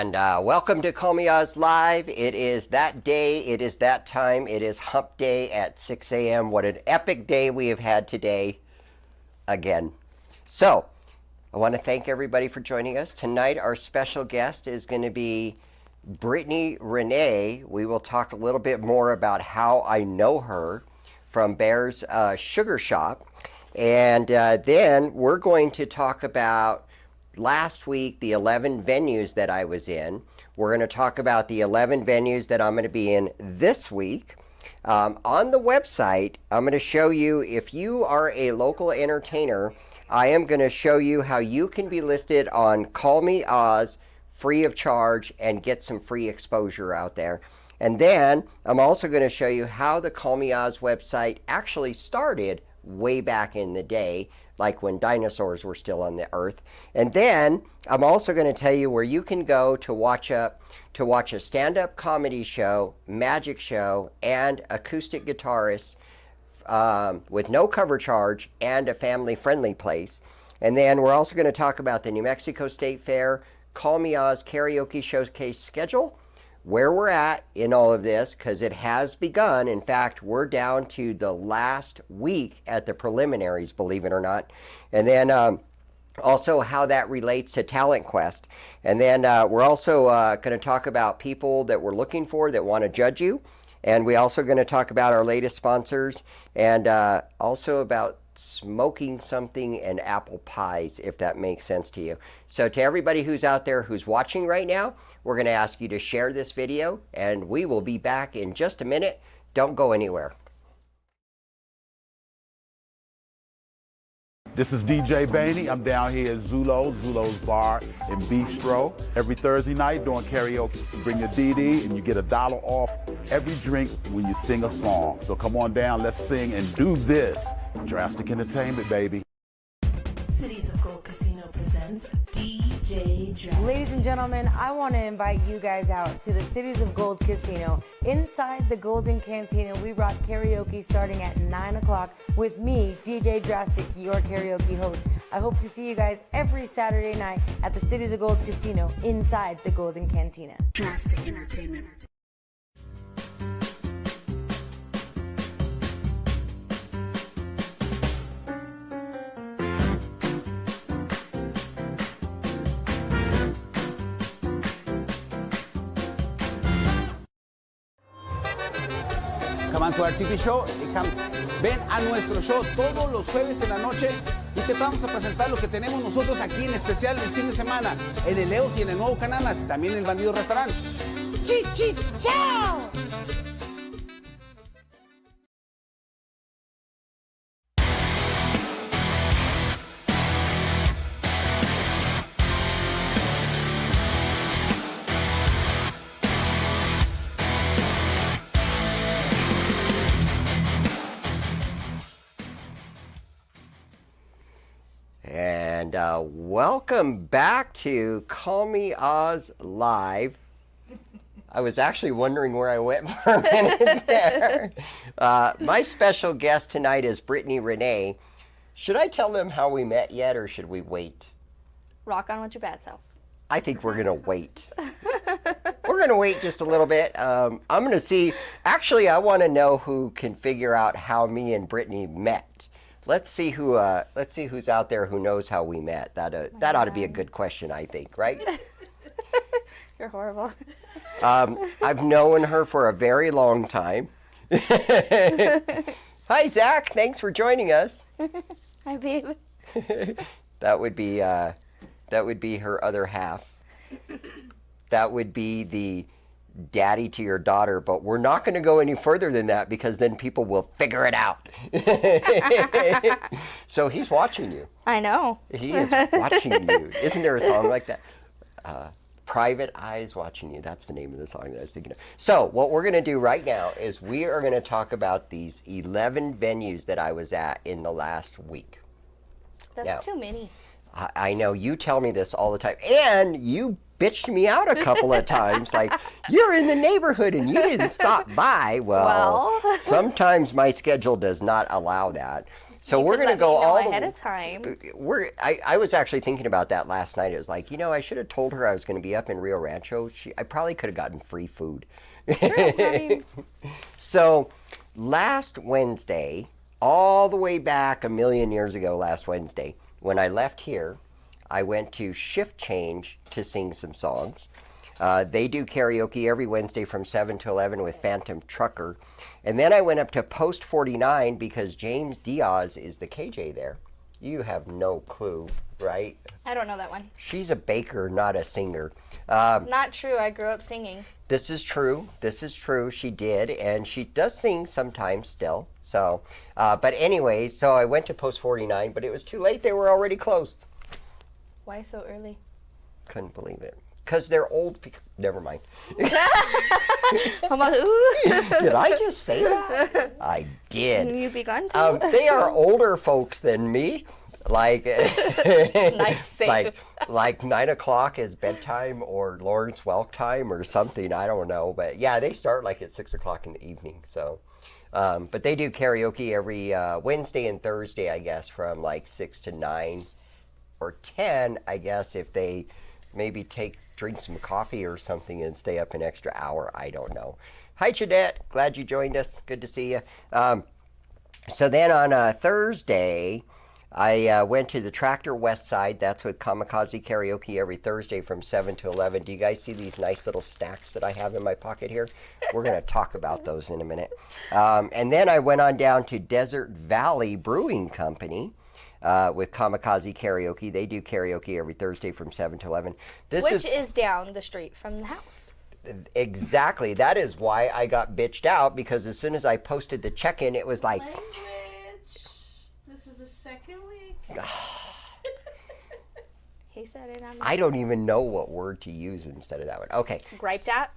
And welcome to Call Me Oz Live. It is that day, it is that time, it is hump day at 6 a.m. What an epic day we have had today again. So, I want to thank everybody for joining us. Tonight our special guest is going to be Britney Renee. We will talk a little bit more about how I know her from Bear's Sugar Shop. And then we're going to talk about last week, the 11 venues that I was in. We're going to talk about the 11 venues that I'm going to be in this week. On the website, I'm going to show you, if you are a local entertainer, I am going to show you how you can be listed on Call Me Oz free of charge and get some free exposure out there. And then I'm also going to show you how the Call Me Oz website actually started way back in the day, like when dinosaurs were still on the earth. And then I'm also going to tell you where you can go to watch a stand-up comedy show, magic show, and acoustic guitarists with no cover charge and a family-friendly place. And then we're also going to talk about the New Mexico State Fair Call Me Oz Karaoke Showcase schedule, where we're at in all of this, because it has begun. In fact, we're down to the last week at the preliminaries, believe it or not. And then also how that relates to Talent Quest. And then we're also going to talk about people that we're looking for that want to judge you. And we're also going to talk about our latest sponsors, and also about smoking something and apple pies, if that makes sense to you. So to everybody who's out there who's watching right now, we're going to ask you to share this video, and we will be back in just a minute. Don't go anywhere. This is DJ Bainey. I'm down here at Zulo's Bar and Bistro. Every Thursday night doing karaoke. You bring your DD and you get $1 off every drink when you sing a song. So come on down, let's sing and do this. Drastic Entertainment, baby. Cities of Gold Casino presents DJ Drastic. Ladies and gentlemen, I want to invite you guys out to the Cities of Gold Casino. Inside the Golden Cantina, we brought karaoke starting at 9 o'clock with me, DJ Drastic, your karaoke host. I hope to see you guys every Saturday night at the Cities of Gold Casino inside the Golden Cantina. Drastic Entertainment. Come to our TV show. Ven a nuestro show todos los jueves en la noche y te vamos a presentar lo que tenemos nosotros aquí en especial el fin de semana en el Leos y en el nuevo Cananas, también en el Bandido Restaurant. Chao! And welcome back to Call Me Oz Live. I was actually wondering where I went for a minute there. My special guest tonight is Britney Renee. Should I tell them how we met yet, or should we wait? Rock on with your bad self. I think we're going to wait. We're going to wait just a little bit. I'm going to see. Actually, I want to know who can figure out how me and Britney met. Let's see who's out there who knows how we met. That ought to be a good question, I think, right? You're horrible. I've known her for a very long time. Hi, Zach. Thanks for joining us. Hi, babe. That would be her other half. That would be the daddy to your daughter, but we're not going to go any further than that because then people will figure it out. So he's watching you. I know. He is watching you. Isn't there a song like that? Private Eyes Watching You. That's the name of the song that I was thinking of. So what we're going to do right now is we are going to talk about these 11 venues that I was at in the last week. That's too many. I know, you tell me this all the time, and you bitched me out a couple of times, like, you're in the neighborhood and you didn't stop by. Well, sometimes my schedule does not allow that. So You we're could going to let go me know all ahead the of time. I was actually thinking about that last night. It was like, I should have told her I was going to be up in Rio Rancho. I probably could have gotten free food. True. I mean, So last Wednesday, all the way back a million years ago, last Wednesday, when I left here, I went to Shift Change to sing some songs. They do karaoke every Wednesday from 7 to 11 with Phantom Trucker. And then I went up to Post 49 because James Diaz is the KJ there. You have no clue, right? I don't know that one. She's a baker, not a singer. Not true. I grew up singing. This is true. This is true. She did, and she does sing sometimes still. So, but anyway, so I went to Post 49, but it was too late. They were already closed. Why so early? Couldn't believe it. Because they're old people. Never mind. I'm like, ooh. Did I just say that? I did. You begun to? They are older folks than me. Like, Nice save. like 9 o'clock is bedtime or Lawrence Welk time or something. I don't know. But yeah, they start like at 6 o'clock in the evening. So, but they do karaoke every Wednesday and Thursday, I guess, from like 6 to 9 or 10, I guess, if they maybe drink some coffee or something and stay up an extra hour. I don't know. Hi, Jeanette. Glad you joined us. Good to see you. So then on Thursday, I went to the Tractor West Side. That's with Kamikaze Karaoke every Thursday from 7 to 11. Do you guys see these nice little snacks that I have in my pocket here? We're going to talk about those in a minute. And then I went on down to Desert Valley Brewing Company with Kamikaze Karaoke. They do karaoke every Thursday from 7 to 11. Which is down the street from the house. Exactly. That is why I got bitched out, because as soon as I posted the check-in, it was like... Language. This is the second week. He said it. I don't even know what word to use instead of that one. Okay. Griped at?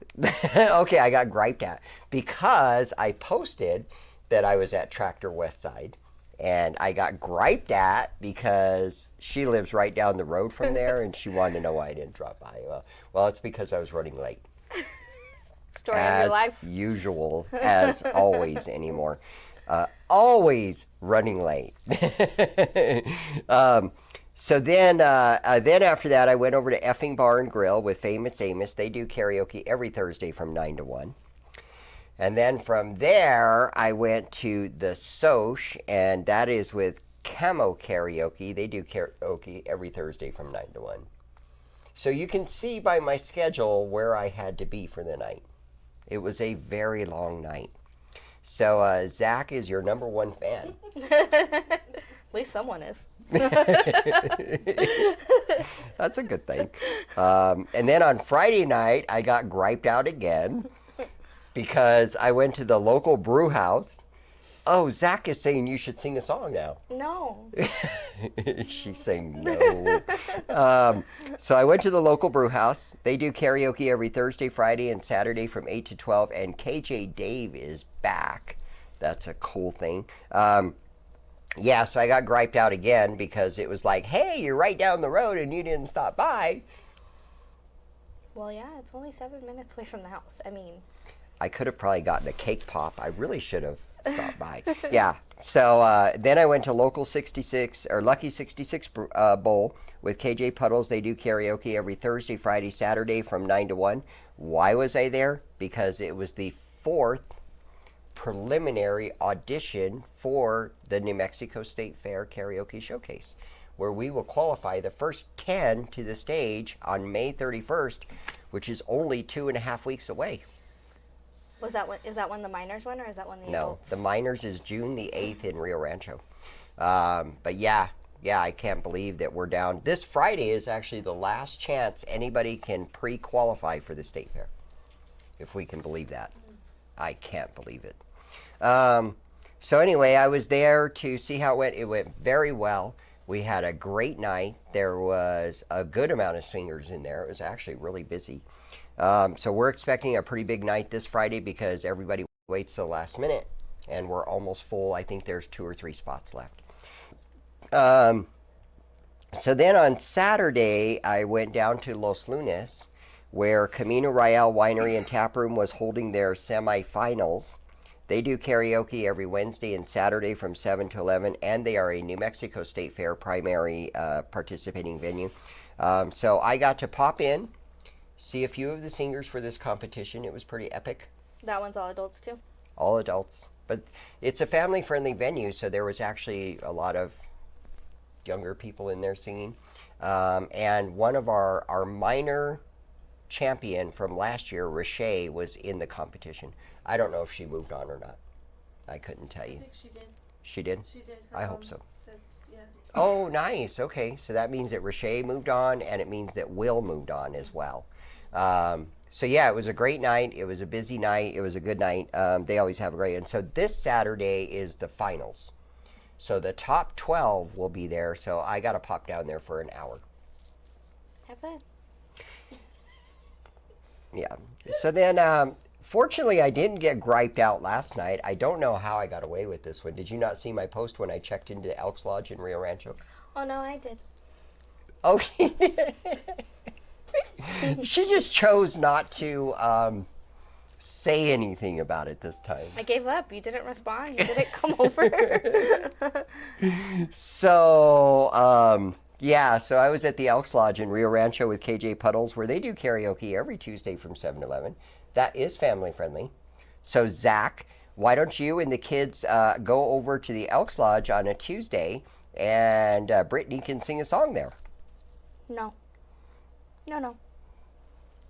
Okay, I got griped at because I posted that I was at Tractor West Side. And I got griped at because she lives right down the road from there, and she wanted to know why I didn't drop by. Well, it's because I was running late. Story of your life. As usual, as always anymore. Always running late. So then after that, I went over to Effing Bar and Grill with Famous Amos. They do karaoke every Thursday from 9 to 1. And then from there, I went to the Soch, and that is with Camo Karaoke. They do karaoke every Thursday from 9 to 1. So you can see by my schedule where I had to be for the night. It was a very long night. So Zach is your number one fan. At least someone is. That's a good thing. And then on Friday night, I got griped out again because I went to the local brew house. Oh, Zach is saying you should sing a song now. No. She's saying no. So I went to the local brew house. They do karaoke every Thursday, Friday, and Saturday from 8 to 12. And KJ Dave is back. That's a cool thing. Yeah, so I got griped out again because it was like, hey, you're right down the road and you didn't stop by. Well, yeah, it's only 7 minutes away from the house. I mean, I could have probably gotten a cake pop. I really should have stopped by. Yeah. So then I went to Lucky 66 Bowl with KJ Puddles. They do karaoke every Thursday, Friday, Saturday from 9 to 1. Why was I there? Because it was the 4th preliminary audition for the New Mexico State Fair Karaoke Showcase, where we will qualify the first 10 to the stage on May 31st, which is only 2.5 weeks away. is that when the minors win, or is that when the No, adults? the minors is June the 8th in Rio Rancho. But yeah, I can't believe that we're down. This Friday is actually the last chance anybody can pre-qualify for the state fair, if we can believe that. I can't believe it. So anyway, I was there to see how it went. It went very well. We had a great night. There was a good amount of singers in there. It was actually really busy. So we're expecting a pretty big night this Friday because everybody waits till the last minute, and we're almost full. I think there's 2 or 3 spots left. So then on Saturday, I went down to Los Lunes, where Camino Real Winery and Taproom was holding their semifinals They do karaoke every Wednesday and Saturday from 7 to 11, and they are a New Mexico State Fair primary participating venue. So I got to pop in, see a few of the singers for this competition. It was pretty epic. That one's all adults too? All adults. But it's a family-friendly venue, so there was actually a lot of younger people in there singing. And one of our minor champion from last year, Renee, was in the competition. I don't know if she moved on or not. I couldn't tell you. I think she did. She did? She did. I hope so. Said, yeah. Oh, nice. Okay, so that means that Renee moved on, and it means that Will moved on as well. So yeah, it was a great night. It was a busy night. It was a good night. They always have a great. And so this Saturday is the finals. So the top 12 will be there. So I got to pop down there for an hour. Have fun. Yeah. So then, fortunately, I didn't get griped out last night. I don't know how I got away with this one. Did you not see my post when I checked into the Elks Lodge in Rio Rancho? Oh, no, I did. Okay. She just chose not to say anything about it this time. I gave up. You didn't respond. You didn't come over. So, yeah, so I was at the Elks Lodge in Rio Rancho with KJ Puddles, where they do karaoke every Tuesday from 7 to 11. That is family friendly. So, Zach, why don't you and the kids go over to the Elks Lodge on a Tuesday, and Britney can sing a song there? No. No.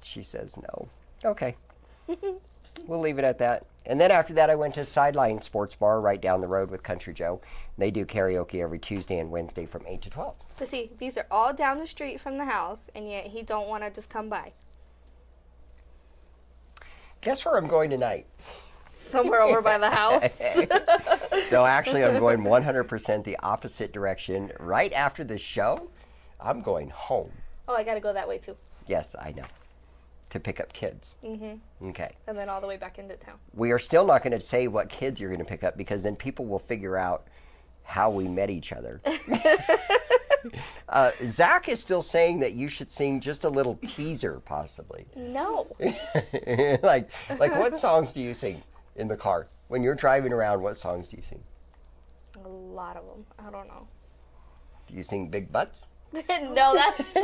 She says no. Okay. We'll leave it at that. And then after that, I went to Sideline Sports Bar right down the road with Country Joe. They do karaoke every Tuesday and Wednesday from 8 to 12. But see, these are all down the street from the house, and yet he don't want to just come by. Guess where I'm going tonight? Somewhere over by the house. No, actually, I'm going 100% the opposite direction. Right after the show, I'm going home. Oh, I got to go that way too. Yes, I know. To pick up kids. Mm-hmm. Okay. And then all the way back into town. We are still not going to say what kids you're going to pick up, because then people will figure out how we met each other. Zach is still saying that you should sing just a little teaser, possibly. No. like what songs do you sing in the car? When you're driving around, what songs do you sing? A lot of them. I don't know. Do you sing Big Butts? No, that's...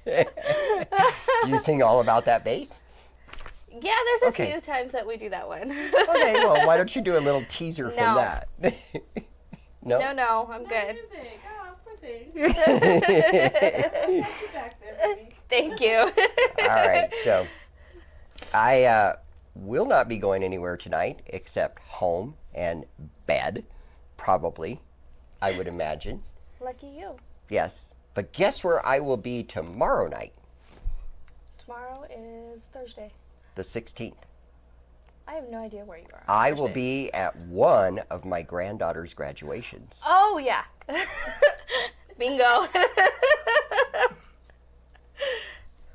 Do you sing All About That Bass? Yeah, there's a Okay. few times that we do that one. Okay, well, why don't you do a little teaser from No. that? No? No, I'm No good. music. Oh, poor thing. I got you back there, baby. Thank you. All right, so I will not be going anywhere tonight except home and bed, probably, I would imagine. Lucky you. Yes, but guess where I will be tomorrow night, Tomorrow is Thursday. the 16th? I have no idea where you are. I will Thursday. be at one of my granddaughter's graduations. Oh, yeah. Bingo.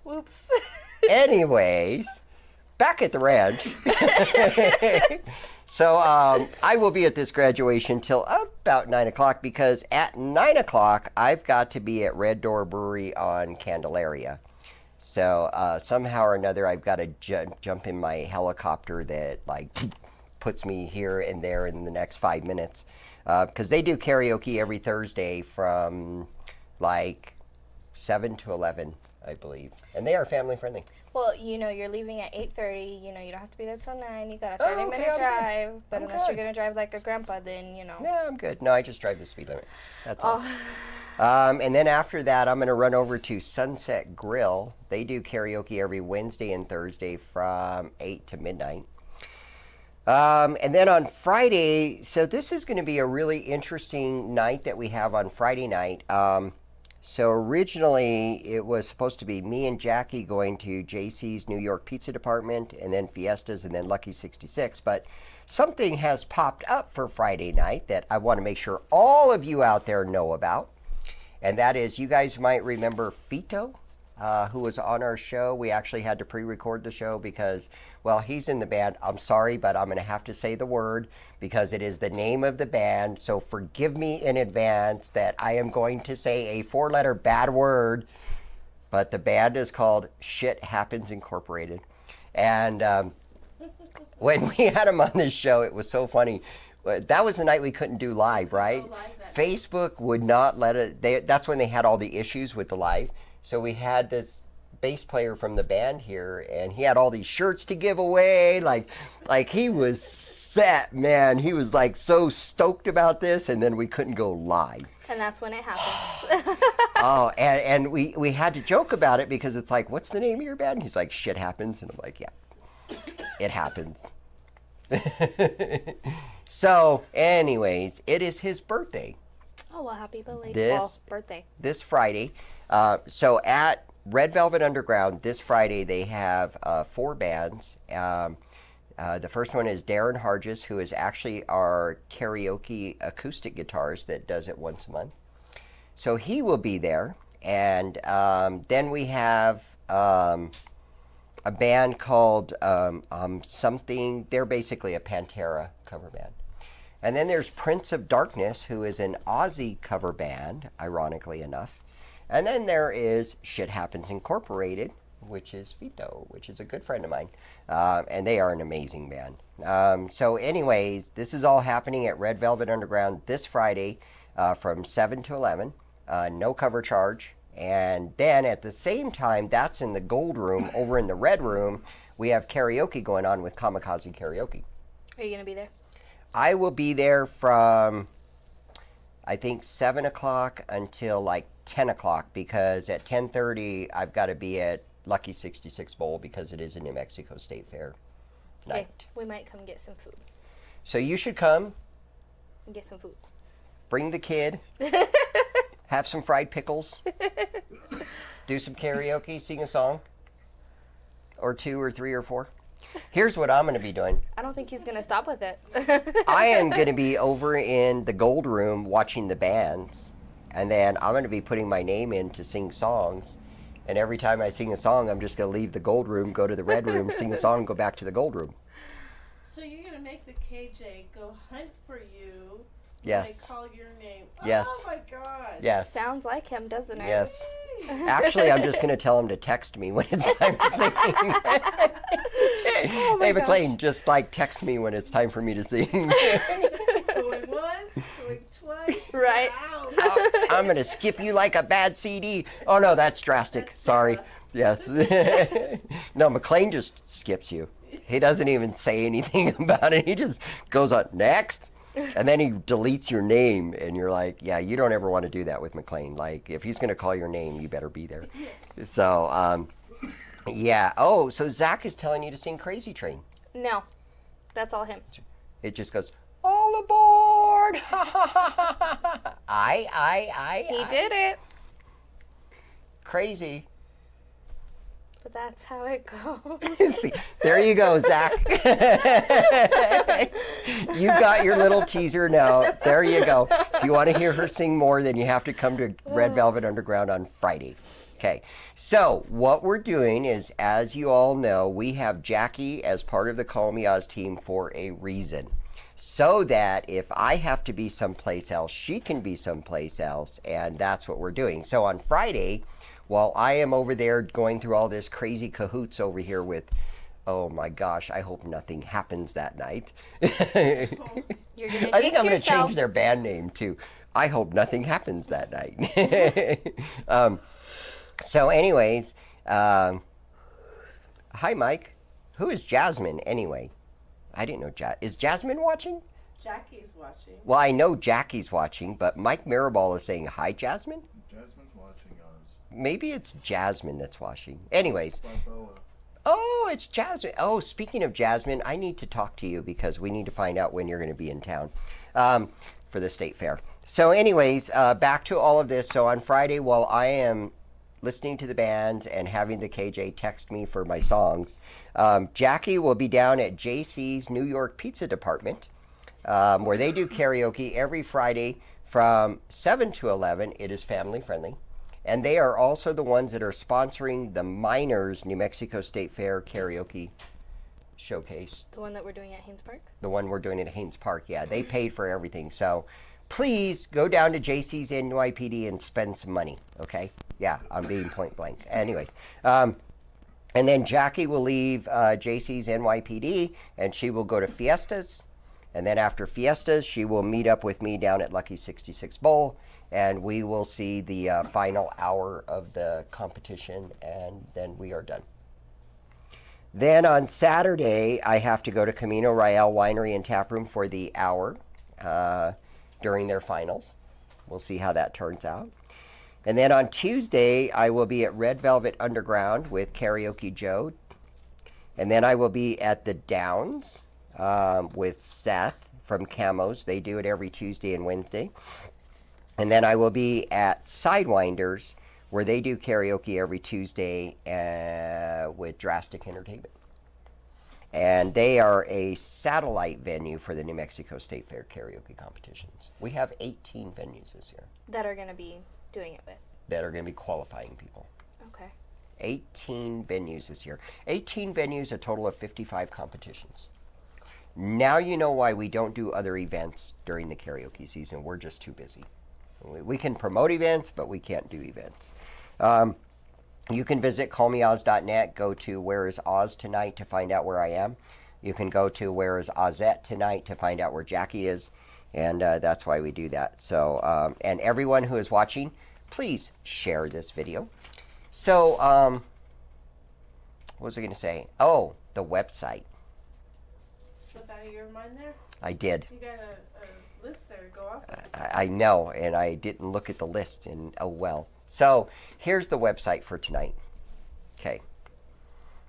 Whoops. Anyways, back at the ranch. So I will be at this graduation till about 9 o'clock, because at 9 o'clock I've got to be at Red Door Brewery on Candelaria. So somehow or another I've got to jump in my helicopter that like puts me here and there in the next 5 minutes, because they do karaoke every Thursday from like 7 to 11, I believe, and they are family friendly. Well, you know, you're leaving at 8:30. You know, you don't have to be there till 9. You got a Oh, 30-minute okay, I'm good. drive. But I'm unless good. you're going to drive like a grandpa, then, you know. Yeah, I'm good. No, I just drive the speed limit. That's all. Oh. And then after that, I'm going to run over to Sunset Grill. They do karaoke every Wednesday and Thursday from 8 to midnight. And then on Friday, so this is going to be a really interesting night that we have on Friday night. So originally, it was supposed to be me and Jackie going to JC's New York Pizza Department, and then Fiestas, and then Lucky 66. But something has popped up for Friday night that I want to make sure all of you out there know about. And that is, you guys might remember Fito, who was on our show. We actually had to pre-record the show because, well, he's in the band. I'm sorry, but I'm going to have to say the word because it is the name of the band. So forgive me in advance that I am going to say a 4-letter bad word. But the band is called Shit Happens Incorporated. And When we had him on this show, it was so funny. That was the night we couldn't do live, right? Facebook would not let it. That's when they had all the issues with the live. So we had this bass player from the band here, and he had all these shirts to give away. Like he was set, man. He was like so stoked about this, and then we couldn't go live. And that's when it happens. Oh, and we had to joke about it because it's like, what's the name of your band? And he's like, Shit Happens. And I'm like, yeah, it happens. So, anyways, it is his birthday. Oh, well, happy belated birthday. This Friday. So at Red Velvet Underground this Friday, they have 4 bands. The first one is Darren Hargis, who is actually our karaoke acoustic guitarist that does it once a month. So he will be there. And then we have a band called something. They're basically a Pantera cover band. And then there's Prince of Darkness, who is an Aussie cover band, ironically enough. And then there is Shit Happens Incorporated, which is Vito, which is a good friend of mine. And they are an amazing band. So anyways, this is all happening at Red Velvet Underground this Friday from 7 to 11. No cover charge. And then at the same time, that's in the gold room. Over in the red room, we have karaoke going on with Kamikaze Karaoke. Are you going to be there? I will be there from, I think, 7 o'clock until like 10 o'clock, because at 10:30 I've got to be at Lucky 66 Bowl because it is a New Mexico State Fair night. Okay, we might come get some food. So you should come. And get some food. Bring the kid. Have some fried pickles. Do some karaoke. Sing a song. Or 2 or 3 or 4. Here's what I'm going to be doing. I don't think he's going to stop with it. I am going to be over in the gold room watching the bands. And then I'm going to be putting my name in to sing songs. And every time I sing a song, I'm just going to leave the gold room, go to the red room, sing a song, go back to the gold room. So you're going to make the KJ go hunt for you. Yes. They call your name. Yes. Oh my God. Yes. Sounds like him, doesn't it? Yes. Actually, I'm just going to tell him to text me when it's time to sing. Oh my Hey, gosh. McLean, just like text me when it's time for me to sing. Going once, going twice. Right. Out. I'm going to skip you like a bad CD. Oh, no, that's drastic. Sorry. Yes. No, McLean just skips you. He doesn't even say anything about it. He just goes on, next. And then he deletes your name, and you're like, yeah, you don't ever want to do that with McLean. Like, if he's going to call your name, you better be there. So, yeah. Oh, so Zach is telling you to sing Crazy Train. No. That's all him. It just goes, all aboard! I. He did it. Crazy. But that's how it goes. See, there you go, Zach. You got your little teaser now. There you go. If you want to hear her sing more, then you have to come to Red Velvet Underground on Friday. Okay, so what we're doing is, as you all know, we have Jackie as part of the Call Me Oz team for a reason. So that if I have to be someplace else, she can be someplace else, and that's what we're doing. So on Friday, while I am over there going through all this crazy cahoots over here with, oh my gosh, I hope nothing happens that night. You're gonna I think I'm going to yourself. change their band name to I Hope Nothing Happens That Night. So anyways, hi Mike. Who is Jasmine anyway? I didn't know. Is Jasmine watching? Jackie's watching. Well, I know Jackie's watching, but Mike Mirabal is saying hi, Jasmine? Jasmine's watching us. Maybe it's Jasmine that's watching. Anyways. My Bella. Oh, it's Jasmine. Oh, speaking of Jasmine, I need to talk to you because we need to find out when you're going to be in town for the state fair. So anyways, back to all of this. So on Friday, while I am listening to the band and having the KJ text me for my songs, Jackie will be down at JC's New York Pizza Department, where they do karaoke every Friday from 7 to 11. It is family friendly. And they are also the ones that are sponsoring the Miners New Mexico State Fair karaoke showcase. The one that we're doing at Haynes Park? The one we're doing at Haynes Park. Yeah, they paid for everything. So please go down to JC's NYPD and spend some money. Okay? Yeah, I'm being point blank. Anyways, And then Jackie will leave JC's NYPD, and she will go to Fiestas. And then after Fiestas, she will meet up with me down at Lucky 66 Bowl, and we will see the final hour of the competition, and then we are done. Then on Saturday, I have to go to Camino Real Winery and Taproom for the hour during their finals. We'll see how that turns out. And then on Tuesday, I will be at Red Velvet Underground with Karaoke Joe. And then I will be at the Downs with Seth from Camos. They do it every Tuesday and Wednesday. And then I will be at Sidewinders, where they do karaoke every Tuesday with Drastic Entertainment. And they are a satellite venue for the New Mexico State Fair karaoke competitions. We have 18 venues this year. That are going to be doing it with. That are going to be qualifying people. Okay. 18 venues this year. 18 venues, a total of 55 competitions. Now you know why we don't do other events during the karaoke season. We're just too busy. We can promote events, but we can't do events. You can visit callmeoz.net. Go to Where is Oz Tonight to find out where I am. You can go to Where is Ozette Tonight to find out where Jackie is. And that's why we do that. So, and everyone who is watching, please share this video. So, what was I going to say? Oh, the website. Slip out of your mind there? I did. You got a list there to go off of. I know, and I didn't look at the list, and oh well. So, here's the website for tonight. Okay.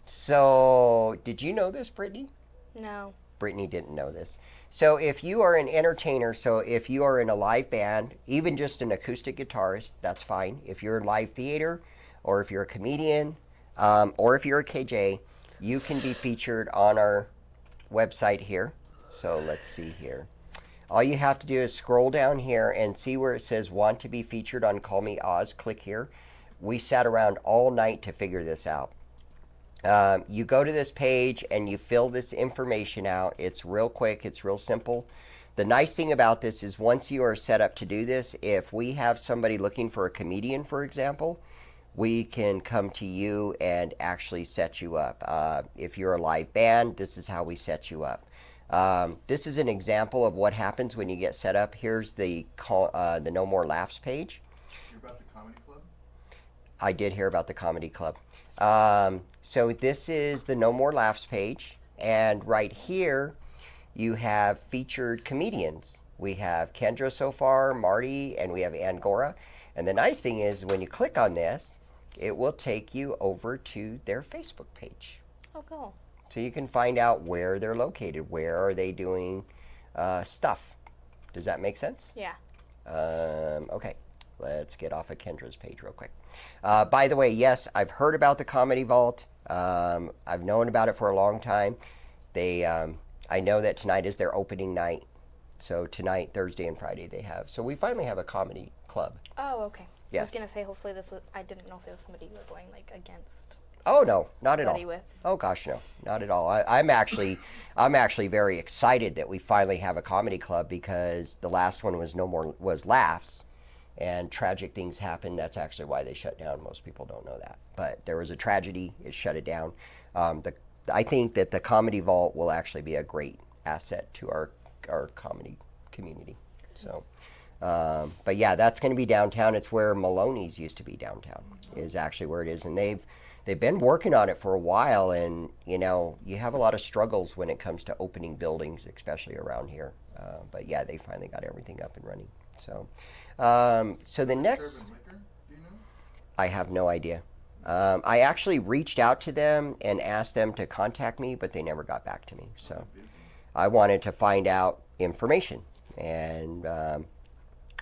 So, did you know this, Brittany? No. Brittany didn't know this. So if you are an entertainer, so if you are in a live band, even just an acoustic guitarist, that's fine. If you're in live theater, or if you're a comedian, or if you're a KJ, you can be featured on our website here. So let's see here. All you have to do is scroll down here and see where it says want to be featured on Call Me Oz. Click here. We sat around all night to figure this out. You go to this page and you fill this information out. It's real quick. It's real simple. The nice thing about this is once you are set up to do this, if we have somebody looking for a comedian, for example, we can come to you and actually set you up. If you're a live band, this is how we set you up. This is an example of what happens when you get set up. Here's the No More Laughs page. Hear about the comedy club? I did hear about the comedy club. So this is the No More Laughs page, and right here you have featured comedians. We have Kendra so far, Marty, and we have Angora. And the nice thing is when you click on this, it will take you over to their Facebook page. Oh, cool. So you can find out where they're located, where are they doing stuff. Does that make sense? Yeah. Okay, let's get off of Kendra's page real quick. By the way, yes, I've heard about the Comedy Vault. I've known about it for a long time. I know that tonight is their opening night. So tonight, Thursday, and Friday they have. So we finally have a comedy club. Oh, okay. Yes. I was gonna say hopefully this was. I didn't know if it was somebody you were going like against. Oh no, not at all. Buddy with. Oh gosh, no, not at all. I'm actually very excited that we finally have a comedy club because the last one was Laughs, and tragic things happened. That's actually why they shut down. Most people don't know that, but there was a tragedy. It shut it down. I think that the Comedy Vault will actually be a great asset to our comedy community. So, but yeah, that's going to be downtown. It's where Maloney's used to be downtown. Is actually where it is, and they've been working on it for a while. And you know, you have a lot of struggles when it comes to opening buildings, especially around here. But yeah, they finally got everything up and running. So, so the next, Serving liquor? Do you know? I have no idea. I actually reached out to them and asked them to contact me, but they never got back to me. So I wanted to find out information. And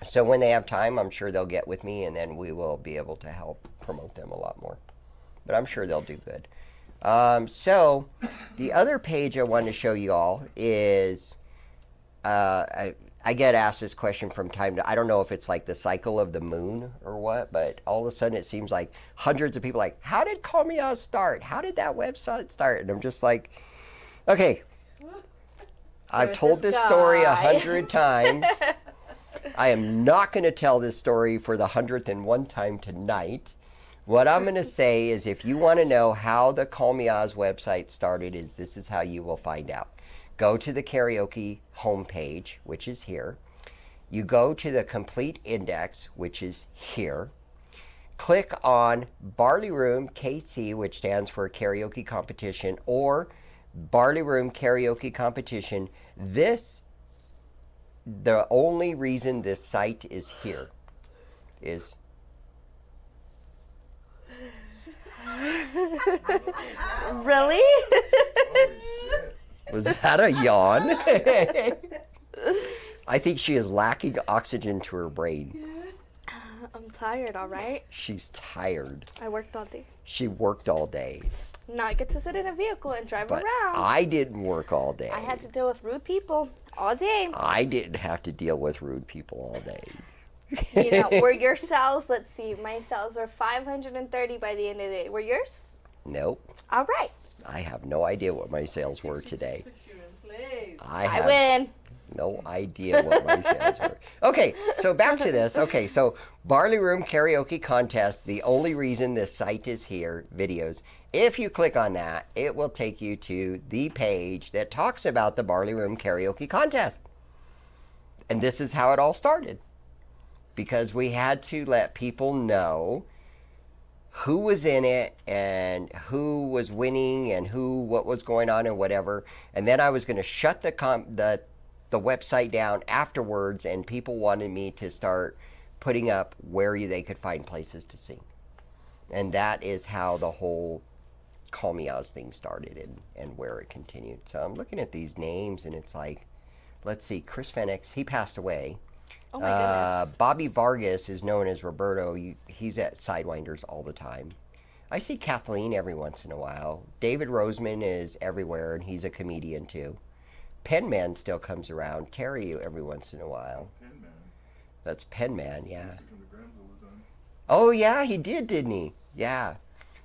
so when they have time, I'm sure they'll get with me, and then we will be able to help promote them a lot more. But I'm sure they'll do good. So the other page I wanted to show you all is I get asked this question from time to, I don't know if it's like the cycle of the moon or what, but all of a sudden it seems like hundreds of people like, how did Call Me Oz start? How did that website start? And I'm just like, okay, I've told this story 100 times. I am not going to tell this story for the 101st time tonight, What I'm going to say is if you want to know how the Call Me Oz website started, this is how you will find out. Go to the karaoke homepage, which is here. You go to the complete index, which is here. Click on Barley Room KC, which stands for karaoke competition, or Barley Room karaoke competition. The only reason this site is here is Really? was that a yawn? I think she is lacking oxygen to her brain. I'm tired, all right? She's tired. I worked all day. She worked all day. Now I get to sit in a vehicle and drive But around. I didn't work all day. I had to deal with rude people all day. I didn't have to deal with rude people all day. You know, were your sales, let's see, my sales were 530 by the end of the day. Were yours? Nope. All right. I have no idea what my sales were today. I I have win. no idea what my sales were. Okay, so back to this. Okay, so Barley Room Karaoke Contest, the only reason this site is here, videos, if you click on that, it will take you to the page that talks about the Barley Room Karaoke Contest. And this is how it all started. Because we had to let people know who was in it and who was winning and what was going on and whatever. And then I was going to shut the website down afterwards, and people wanted me to start putting up where they could find places to sing. And that is how the whole Call Me Oz thing started and where it continued. So I'm looking at these names, and it's like, let's see, Chris Fenix, he passed away. Oh my goodness. Bobby Vargas is known as Roberto. He's at Sidewinders all the time. I see Kathleen every once in a while. David Roseman is everywhere, and he's a comedian too. Penman still comes around. Terry every once in a while. Penman. That's Penman, yeah. Used to come to Grams all the time. Oh yeah, he did, didn't he? Yeah.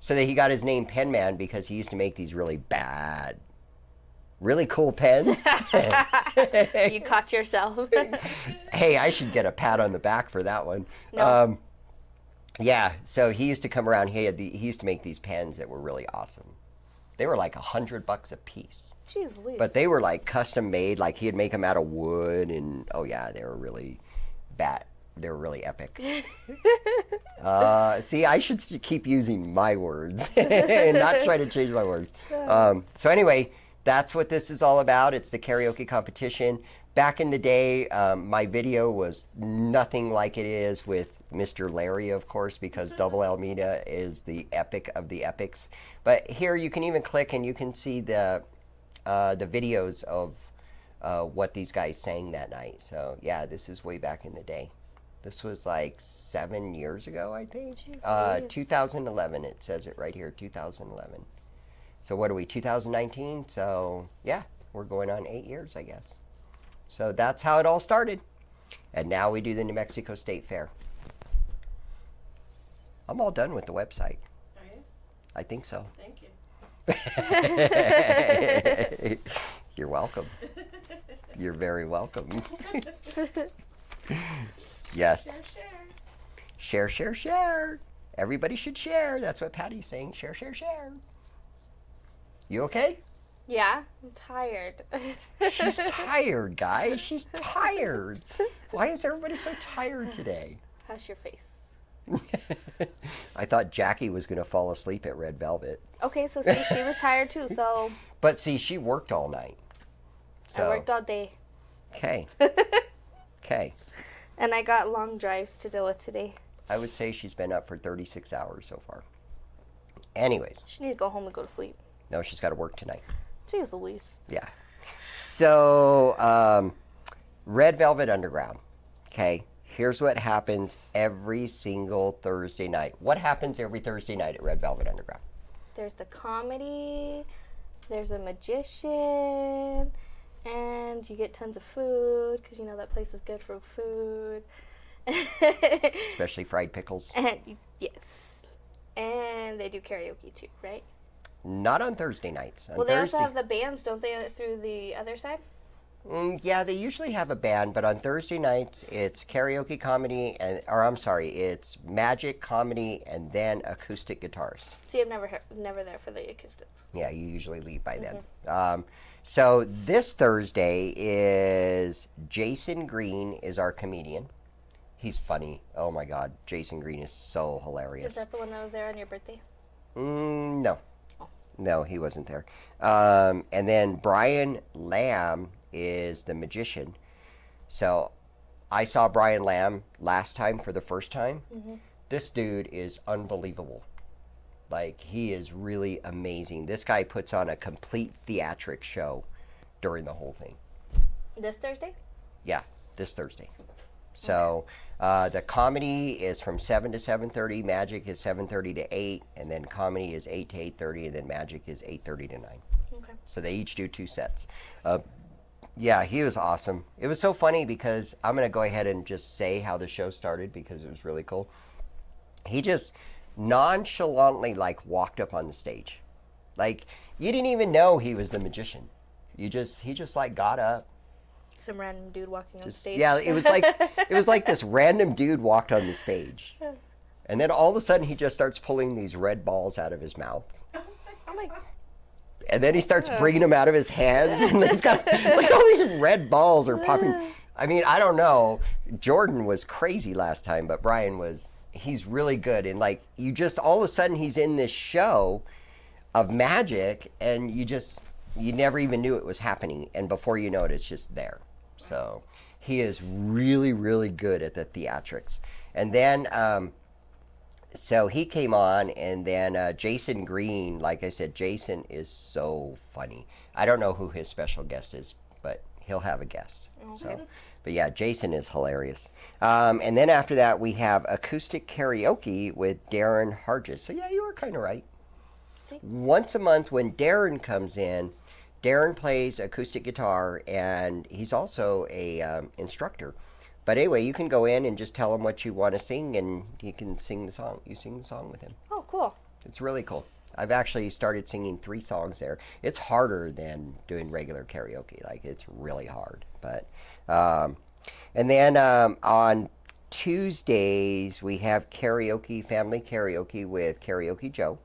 So that he got his name Penman because he used to make these really bad, really cool pens. You caught yourself. Hey, I should get a pat on the back for that one. No. Yeah, so he used to come around. He used to make these pens that were really awesome. They were like $100 a piece. Jeez Louise. But they were like custom made. Like he'd make them out of wood, and oh yeah, they were really bad. They were really epic. See, I should keep using my words and not try to change my words. So anyway, that's what this is all about. It's the karaoke competition. Back in the day, my video was nothing like it is with Mr. Larry, of course, because Double Almeida is the epic of the epics. But here you can even click and you can see the videos of what these guys sang that night. So yeah, this is way back in the day. This was like 7 years ago, I think. Jeez, 2011, it says it right here, 2011. So what are we, 2019? So yeah, we're going on 8 years, I guess. So that's how it all started. And now we do the New Mexico State Fair. I'm all done with the website. Are you? I think so. Thank you. You're welcome. You're very welcome. Yes. Share. Share. Everybody should share. That's what Patty's saying. Share. You okay? Yeah, I'm tired. She's tired, guys. She's tired. Why is everybody so tired today? How's your face? I thought Jackie was going to fall asleep at Red Velvet. Okay, so see, she was tired too, so But see, she worked all night. So, I worked all day. Okay. Okay. And I got long drives to deal with today. I would say she's been up for 36 hours so far. Anyways, She needs to go home and go to sleep. no, she's got to work tonight. Jeez Louise. Yeah. So, Red Velvet Underground. Okay. Here's what happens every single Thursday night. What happens every Thursday night at Red Velvet Underground? There's the comedy, there's a magician, and you get tons of food because you know that place is good for food. Especially fried pickles. And yes, and they do karaoke too, right? Not on Thursday nights. On Well, they Thursday, also have the bands, don't they, through the other side? Yeah, they usually have a band, but on Thursday nights it's karaoke, comedy, it's magic, comedy, and then acoustic guitars. See, I've never there for the acoustics. Yeah, you usually leave by then. So this Thursday is Jason Green is our comedian. He's funny. Oh my God, Jason Green is so hilarious. Is that the one that was there on your birthday? No. No, he wasn't there. And then Brian Lamb is the magician. So I saw Brian Lamb last time for the first time. This dude is unbelievable. Like, he is really amazing. This guy puts on a complete theatric show during the whole thing. This Thursday? Yeah, this Thursday. So the comedy is from 7 to 7:30, magic is 7:30 to 8, and then comedy is 8 to 8:30, and then magic is 8:30 to 9. Okay. So they each do 2 sets. Yeah, he was awesome. It was so funny because I'm going to go ahead and just say how the show started because it was really cool. He just nonchalantly walked up on the stage. Like, you didn't even know he was the magician. He just got up. Some random dude walking on stage. Yeah, it was like this random dude walked on the stage. And then all of a sudden he just starts pulling these red balls out of his mouth. Oh my. And then he starts bringing them out of his hands, and he's got all these red balls are popping. I mean, I don't know. Jordan was crazy last time, but Brian he's really good. And you just, all of a sudden he's in this show of magic, and you never even knew it was happening. And before you know it, it's just there. So he is really, really good at the theatrics. And then, so he came on, and then Jason Green, like I said, Jason is so funny. I don't know who his special guest is, but he'll have a guest. Okay. So, but yeah, Jason is hilarious. And then after that, we have acoustic karaoke with Darren Hargis. So yeah, you were kind of right. See? Once a month when Darren comes in, Darren plays acoustic guitar, and he's also a instructor. But anyway, you can go in and just tell him what you want to sing, and he can sing the song. You sing the song with him. Oh, cool. It's really cool. I've actually started singing 3 songs there. It's harder than doing regular karaoke. It's really hard. But and then on Tuesdays, we have family karaoke with Karaoke Joe.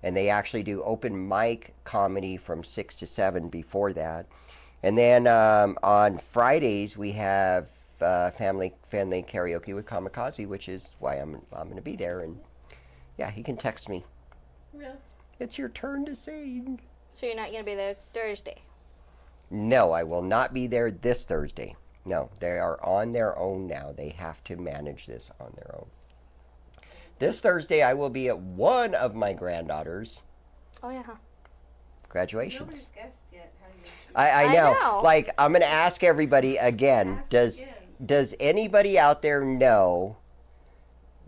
And they actually do open mic comedy from 6 to 7 before that. And then on Fridays, we have family karaoke with Kamikaze, which is why I'm going to be there. And yeah, he can text me. Really? It's your turn to sing. So you're not going to be there Thursday? No, I will not be there this Thursday. No, they are on their own now. They have to manage this on their own. This Thursday, I will be at one of my granddaughters' Oh, yeah. graduations. Nobody's guessed yet. How you I know. know. I'm going to ask everybody again. Does anybody out there know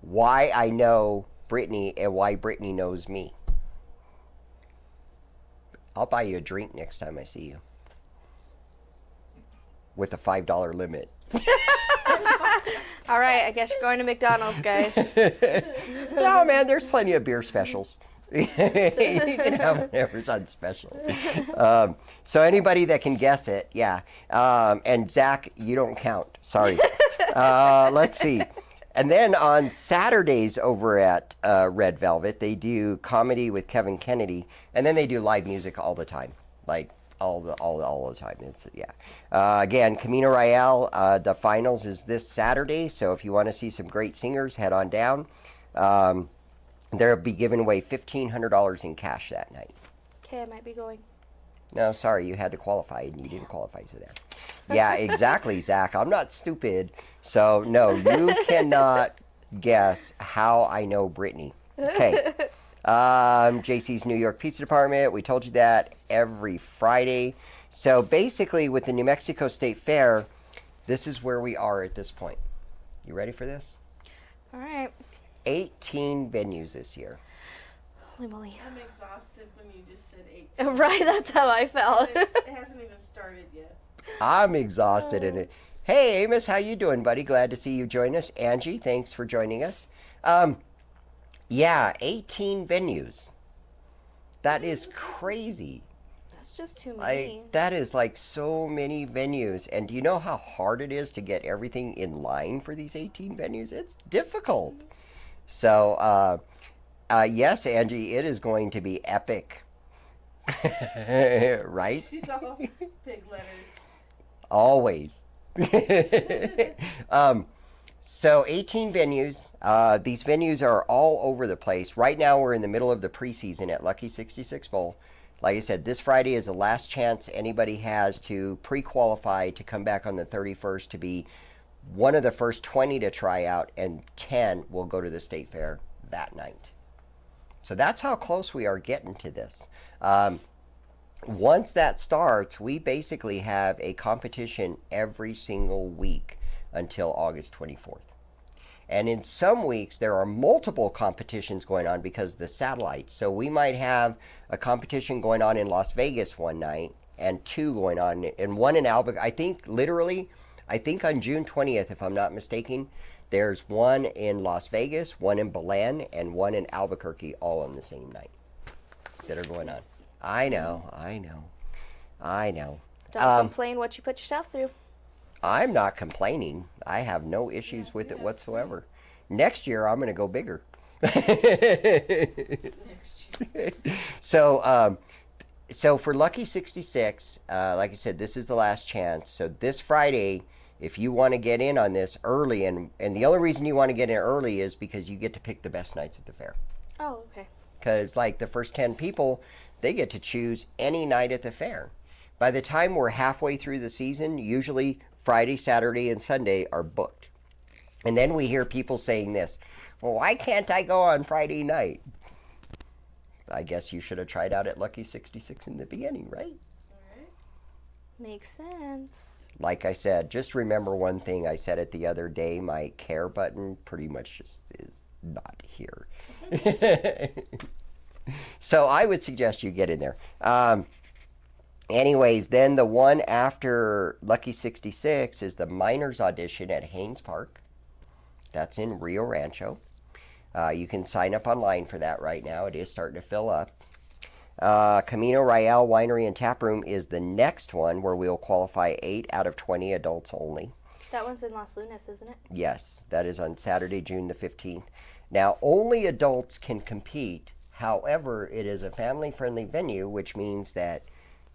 why I know Britney and why Britney knows me? I'll buy you a drink next time I see you. With a $5 limit. All right, I guess you're going to McDonald's, guys. No, man, there's plenty of beer specials. You can have whatever's on special. So anybody that can guess it, yeah. And Zach, you don't count. Sorry. Let's see. And then on Saturdays over at Red Velvet, they do comedy with Kevin Kennedy, and then they do live music all the time, all the time. It's again, Camino Royale. The finals is this Saturday, so if you want to see some great singers, head on down. They'll be giving away $1,500 in cash that night. Okay, I might be going. No, sorry, you had to qualify, and you didn't qualify to that. Yeah, exactly, Zach. I'm not stupid. So, no, you cannot guess how I know Britney. Okay. JC's New York Pizza Department. We told you that every Friday. So, basically, with the New Mexico State Fair, this is where we are at this point. You ready for this? All right. 18 venues this year. Holy moly. I'm exhausted when you just said 18. Right, that's how I felt. It hasn't even started yet. I'm exhausted in it. Hey, Amos, how you doing, buddy? Glad to see you join us. Angie, thanks for joining us. Yeah, 18 venues. That is crazy. That's just too many. That is like so many venues. And do you know how hard it is to get everything in line for these 18 venues? It's difficult. So, yes, Angie, it is going to be epic. Right? She's all big letters. Always. So 18 venues. These venues are all over the place. Right now we're in the middle of the preseason at Lucky 66 Bowl. Like I said, this Friday is the last chance anybody has to pre-qualify to come back on the 31st to be one of the first 20 to try out, and 10 will go to the state fair that night. So that's how close we are getting to this. Once that starts, we basically have a competition every single week until August 24th. And in some weeks, there are multiple competitions going on because of the satellites. So we might have a competition going on in Las Vegas one night and 2 going on, and 1 in Albuquerque. I think on June 20th, if I'm not mistaken, there's 1 in Las Vegas, 1 in Belen, and 1 in Albuquerque all on the same night that are going on. I know. Don't complain what you put yourself through. I'm not complaining. I have no issues with it whatsoever. Next year, I'm going to go bigger. So for Lucky 66, like I said, this is the last chance. So this Friday, if you want to get in on this early, and the only reason you want to get in early is because you get to pick the best nights at the fair. Oh, okay. Because like the first 10 people, they get to choose any night at the fair. By the time we're halfway through the season, usually Friday, Saturday, and Sunday are booked. And then we hear people saying this, well, why can't I go on Friday night? I guess you should have tried out at Lucky 66 in the beginning, right? Makes sense. Like I said, just remember one thing I said it the other day, my care button pretty much just is not here. So I would suggest you get in there. Anyways, then the one after Lucky 66 is the Miners Audition at Haynes Park. That's in Rio Rancho. You can sign up online for that right now. It is starting to fill up. Camino Royale Winery and Tap Room is the next one where we'll qualify 8 out of 20 adults only. That one's in Las Lunas, isn't it? Yes, that is on Saturday, June the 15th. Now, only adults can compete. However, it is a family-friendly venue, which means that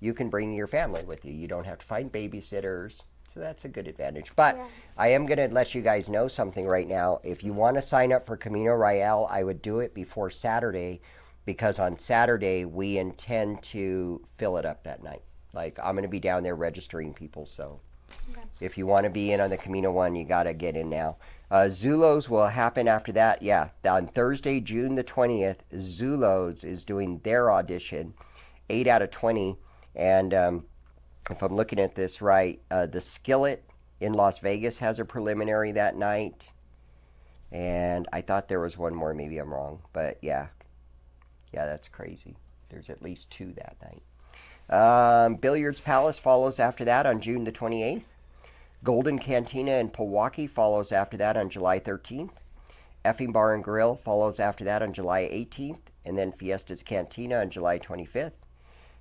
you can bring your family with you. You don't have to find babysitters, so that's a good advantage. But yeah. I am going to let you guys know something right now. If you want to sign up for Camino Royale, I would do it before Saturday, because on Saturday we intend to fill it up that night. Like, I'm going to be down there registering people, so if you want to be in on the Camino one, you got to get in now. Zulos will happen after that. Yeah, on Thursday, June the 20th, Zulos is doing their audition, 8 out of 20. And if I'm looking at this right, the Skillet in Las Vegas has a preliminary that night. And I thought there was one more. Maybe I'm wrong. But yeah. Yeah, that's crazy. There's at least 2 that night. Billiards Palace follows after that on June the 28th. Golden Cantina in Milwaukee follows after that on July 13th. Effing Bar and Grill follows after that on July 18th. And then Fiesta's Cantina on July 25th.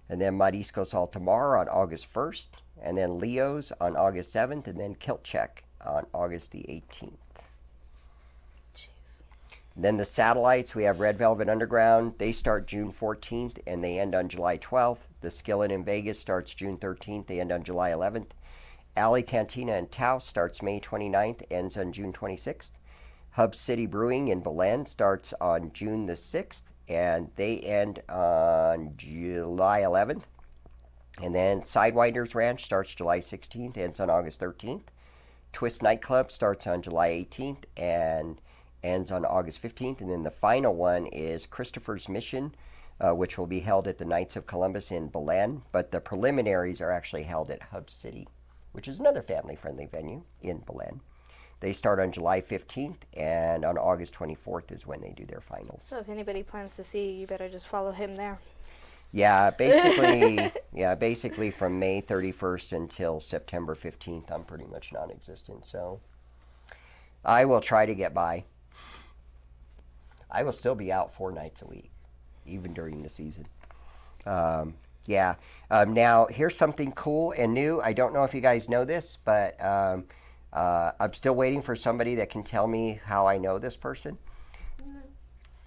And then Mariscos Altamar on August 1st. And then Leo's on August 7th. And then Kilt Check on August the 18th. Then the satellites, we have Red Velvet Underground. They start June 14th and they end on July 12th. The Skillet in Vegas starts June 13th. They end on July 11th. Alley Cantina in Taos starts May 29th, ends on June 26th. Hub City Brewing in Belen starts on June the 6th, and they end on July 11th. And then Sidewinders Ranch starts July 16th, ends on August 13th. Twist Nightclub starts on July 18th and ends on August 15th. And then the final one is Christopher's Mission, which will be held at the Knights of Columbus in Belen. But the preliminaries are actually held at Hub City, which is another family-friendly venue in Belen. They start on July 15th, and on August 24th is when they do their finals. So if anybody plans to see, you better just follow him there. Yeah, basically from May 31st until September 15th, I'm pretty much non-existent. So I will try to get by. I will still be out 4 nights a week, even during the season. Yeah. Now, here's something cool and new. I don't know if you guys know this, but I'm still waiting for somebody that can tell me how I know this person.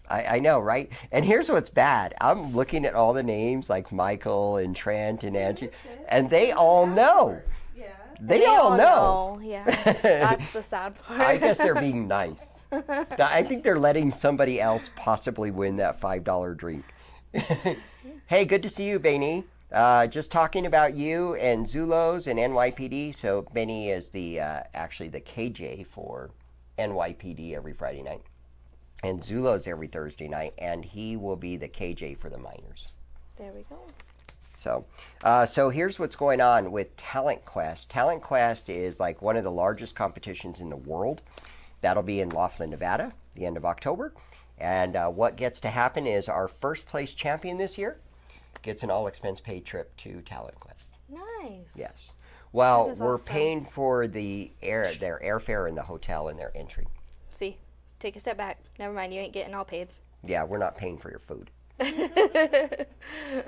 I know, right? And here's what's bad. I'm looking at all the names like Michael and Trent and Angie, and they all know. They all know. Yeah, that's the sad part. I guess they're being nice. I think they're letting somebody else possibly win that $5 drink. Hey, good to see you, Benny. Just talking about you and Zulos and NYPD. So Benny is the actually the KJ for NYPD every Friday night. And Zulo's every Thursday night, and he will be the KJ for the minors. There we go. So here's what's going on with Talent Quest. Talent Quest is like one of the largest competitions in the world. That'll be in Laughlin, Nevada, the end of October. And what gets to happen is our first place champion this year gets an all expense paid trip to Talent Quest. Nice. Yes. Well, That is we're awesome. paying for their airfare and the hotel and their entry. See, take a step back. Never mind, you ain't getting all paid. Yeah, we're not paying for your food.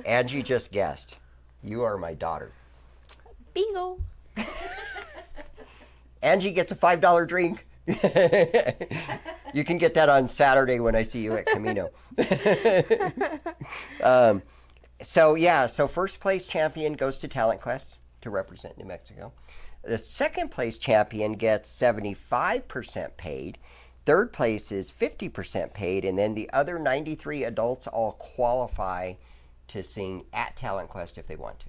Angie just guessed. You are my daughter. Bingo. Angie gets a $5 drink. You can get that on Saturday when I see you at Camino. So first place champion goes to Talent Quest to represent New Mexico. The second place champion gets 75% paid. Third place is 50% paid, and then the other 93 adults all qualify to sing at Talent Quest if they want to.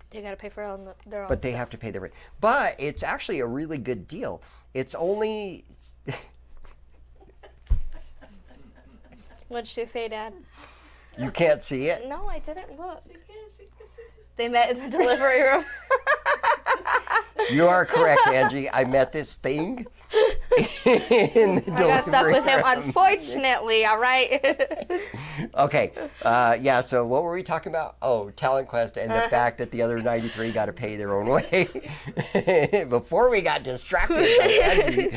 They gotta pay for their own. But they have to pay the rent. But it's actually a really good deal. It's only... What'd she say, Dad? You can't see it? No, I didn't look. They met in the delivery room. You are correct, Angie. I met this thing in the I got stuck delivery with him, room. unfortunately. All right. Okay. Yeah, so what were we talking about? Oh, Talent Quest and the fact that the other 93 got to pay their own way. Before we got distracted by Angie.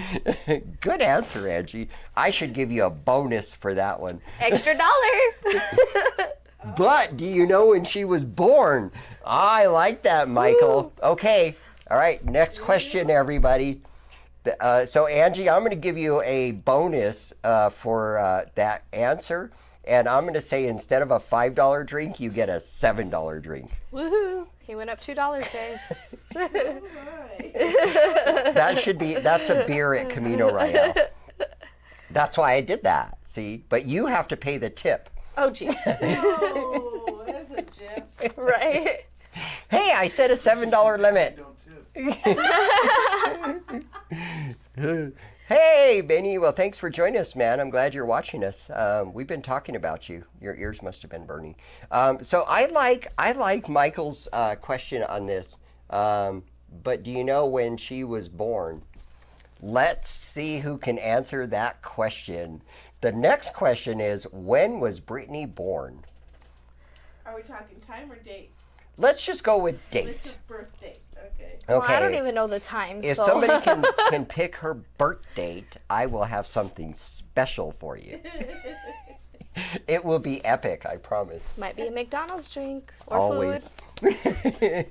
Good answer, Angie. I should give you a bonus for that one. Extra $1. But do you know when she was born? I like that, Michael. Okay. All right. Next question, everybody. So, Angie, I'm going to give you a bonus for that answer. And I'm going to say instead of a $5 drink, you get a $7 drink. Woohoo! He went up $2, guys. That's a beer at Camino Royale. That's why I did that. See? But you have to pay the tip. Oh, geez. Oh, that's a gem. Right. Hey, I said a $7 limit. Don't tip. Hey, Benny. Well, thanks for joining us, man. I'm glad you're watching us. We've been talking about you. Your ears must have been burning. So I like Michael's question on this. But do you know when she was born? Let's see who can answer that question. The next question is, when was Britney born? Are we talking time or date? Let's just go with It's date. a birth date. Okay. Well, Okay. I don't even know the time. If so. somebody can pick her birth date, I will have something special for you. It will be epic, I promise. Might be a McDonald's drink or Always. food.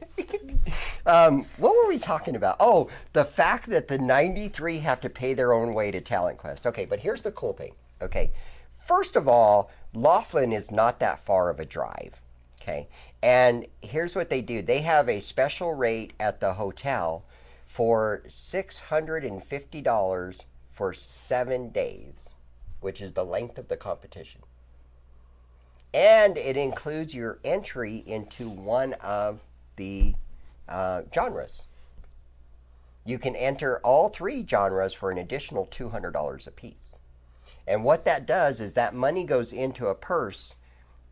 What were we talking about? Oh, the fact that the 93 have to pay their own way to Talent Quest. Okay, but here's the cool thing. Okay, first of all, Laughlin is not that far of a drive. Okay, and here's what they do. They have a special rate at the hotel for $650 for 7 days, which is the length of the competition. And it includes your entry into one of the genres. You can enter all 3 genres for an additional $200 a piece. And what that does is that money goes into a purse,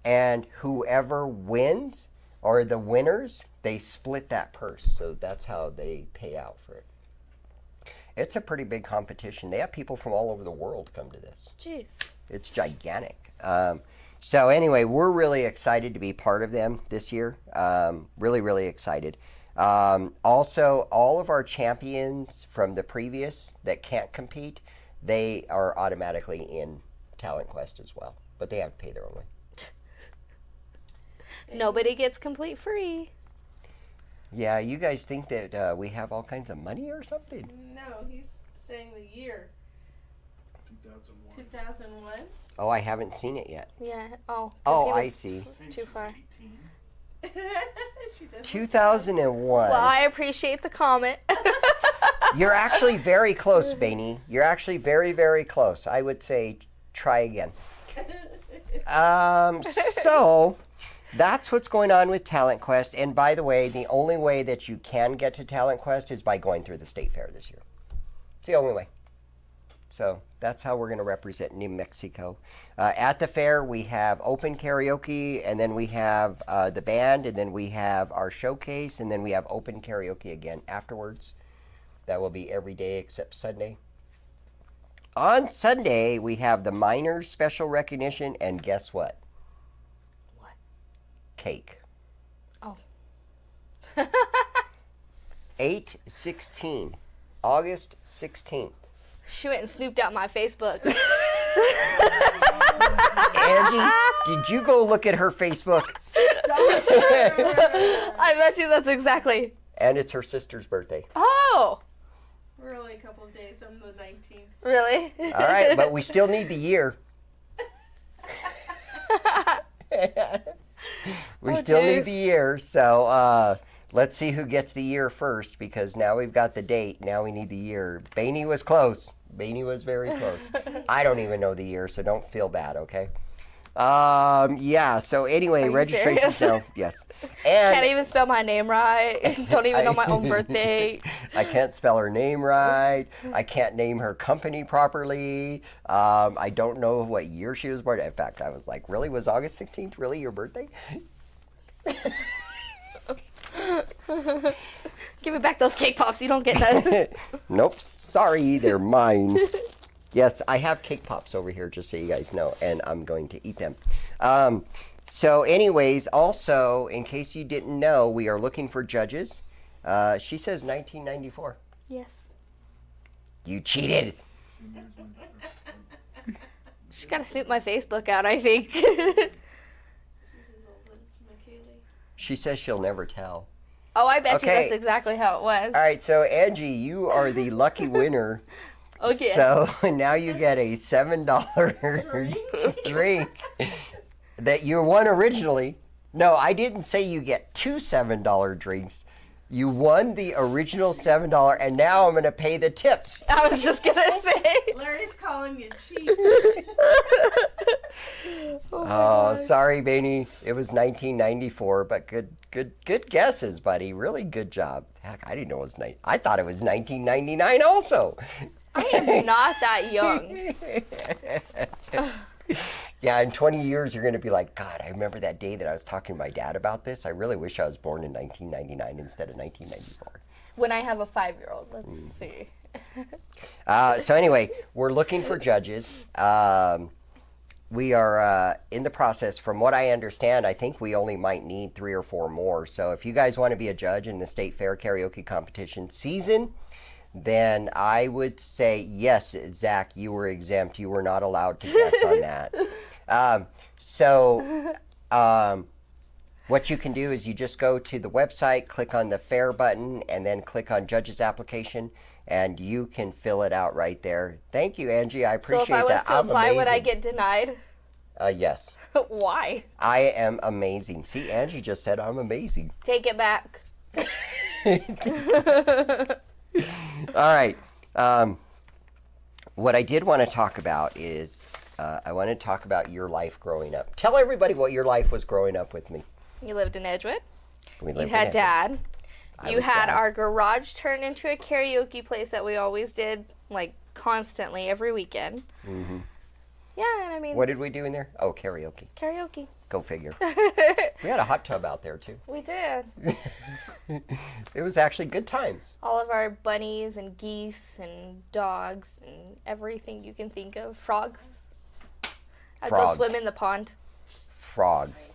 and whoever wins, or the winners, they split that purse. So that's how they pay out for it. It's a pretty big competition. They have people from all over the world come to this. Jeez. It's gigantic. So anyway, we're really excited to be part of them this year. Really, really excited. Also, all of our champions from the previous that can't compete, they are automatically in Talent Quest as well. But they have to pay their own way. Nobody gets complete free. Yeah, you guys think that we have all kinds of money or something? No, he's saying the year. 2001. Oh, I haven't seen it yet. Yeah. Oh. 'cause Oh, he I was see. Too far. She doesn't 2001. Well, I appreciate the comment. You're actually very close, Bainey. You're actually very, very close. I would say try again. So that's what's going on with Talent Quest. And by the way, the only way that you can get to Talent Quest is by going through the state fair this year. It's the only way. So that's how we're going to represent New Mexico. At the fair, we have open karaoke, and then we have the band, and then we have our showcase, and then we have open karaoke again afterwards. That will be every day except Sunday. On Sunday, we have the minors special recognition, and guess what? What? Cake. Oh. 8/16, August 16th. She went and snooped out my Facebook. Angie, did you go look at her Facebook? I bet you that's exactly. And it's her sister's birthday. Oh. We're only a couple of days. I'm the 19th. Really? All right, but we still need the year. We still need the year, so let's see who gets the year first, because now we've got the date. Now we need the year. Bainey was close. Bainey was very close. I don't even know the year, so don't feel bad, okay? Yeah, so anyway, registration now. Yes. And Can't even spell my name right. Don't even know my own birthday. I can't spell her name right. I can't name her company properly. I don't know what year she was born. In fact, I was like, really? Was August 16th really your birthday? Give me back those cake pops. You don't get none. Nope. Sorry, they're mine. Yes, I have cake pops over here, just so you guys know, and I'm going to eat them. So anyways, also, in case you didn't know, we are looking for judges. She says 1994. Yes. You cheated. She's got to snoop my Facebook out, I think. She's as old as McKaylee. She says she'll never tell. Oh, I bet you Okay. that's exactly how it was. All right, so Angie, you are the lucky winner. Okay. So now you get a $7 drink that you won originally. No, I didn't say you get two $7 drinks. You won the original $7, and now I'm going to pay the tips. I was just going to say. Larry's calling you cheap. Oh, sorry, Bainey. It was 1994, but good guesses, buddy. Really good job. Heck, I didn't know it was I thought it was 1999 also. I am not that young. Yeah, in 20 years, you're going to be like, God, I remember that day that I was talking to my dad about this. I really wish I was born in 1999 instead of 1994. When I have a 5-year-old, let's see. So anyway, we're looking for judges. We are in the process. From what I understand, I think we only might need 3 or 4 more. So if you guys want to be a judge in the State Fair Karaoke Competition season, then I would say, yes, Zach, you were exempt. You were not allowed to guess on that. What you can do is you just go to the website, click on the fair button, and then click on judge's application, and you can fill it out right there. Thank you, Angie. I appreciate that. So if I was to apply, would I amazing. get denied? Yes. Why? I am amazing. See, Angie just said I'm amazing. Take it back. All right. What I did want to talk about is I want to talk about your life growing up. Tell everybody what your life was growing up with me. You lived in Edgewood. We You lived had in dad. I You was had dad. our garage turned into a karaoke place that we always did, like, constantly every weekend. Mm-hmm. Yeah, and I mean, What did we do in there? Oh, karaoke. karaoke. Go figure. We had a hot tub out there, too. We did. It was actually good times. All of our bunnies and geese and dogs and everything you can think of. Frogs. I'd go Frogs. swim in the pond. Frogs.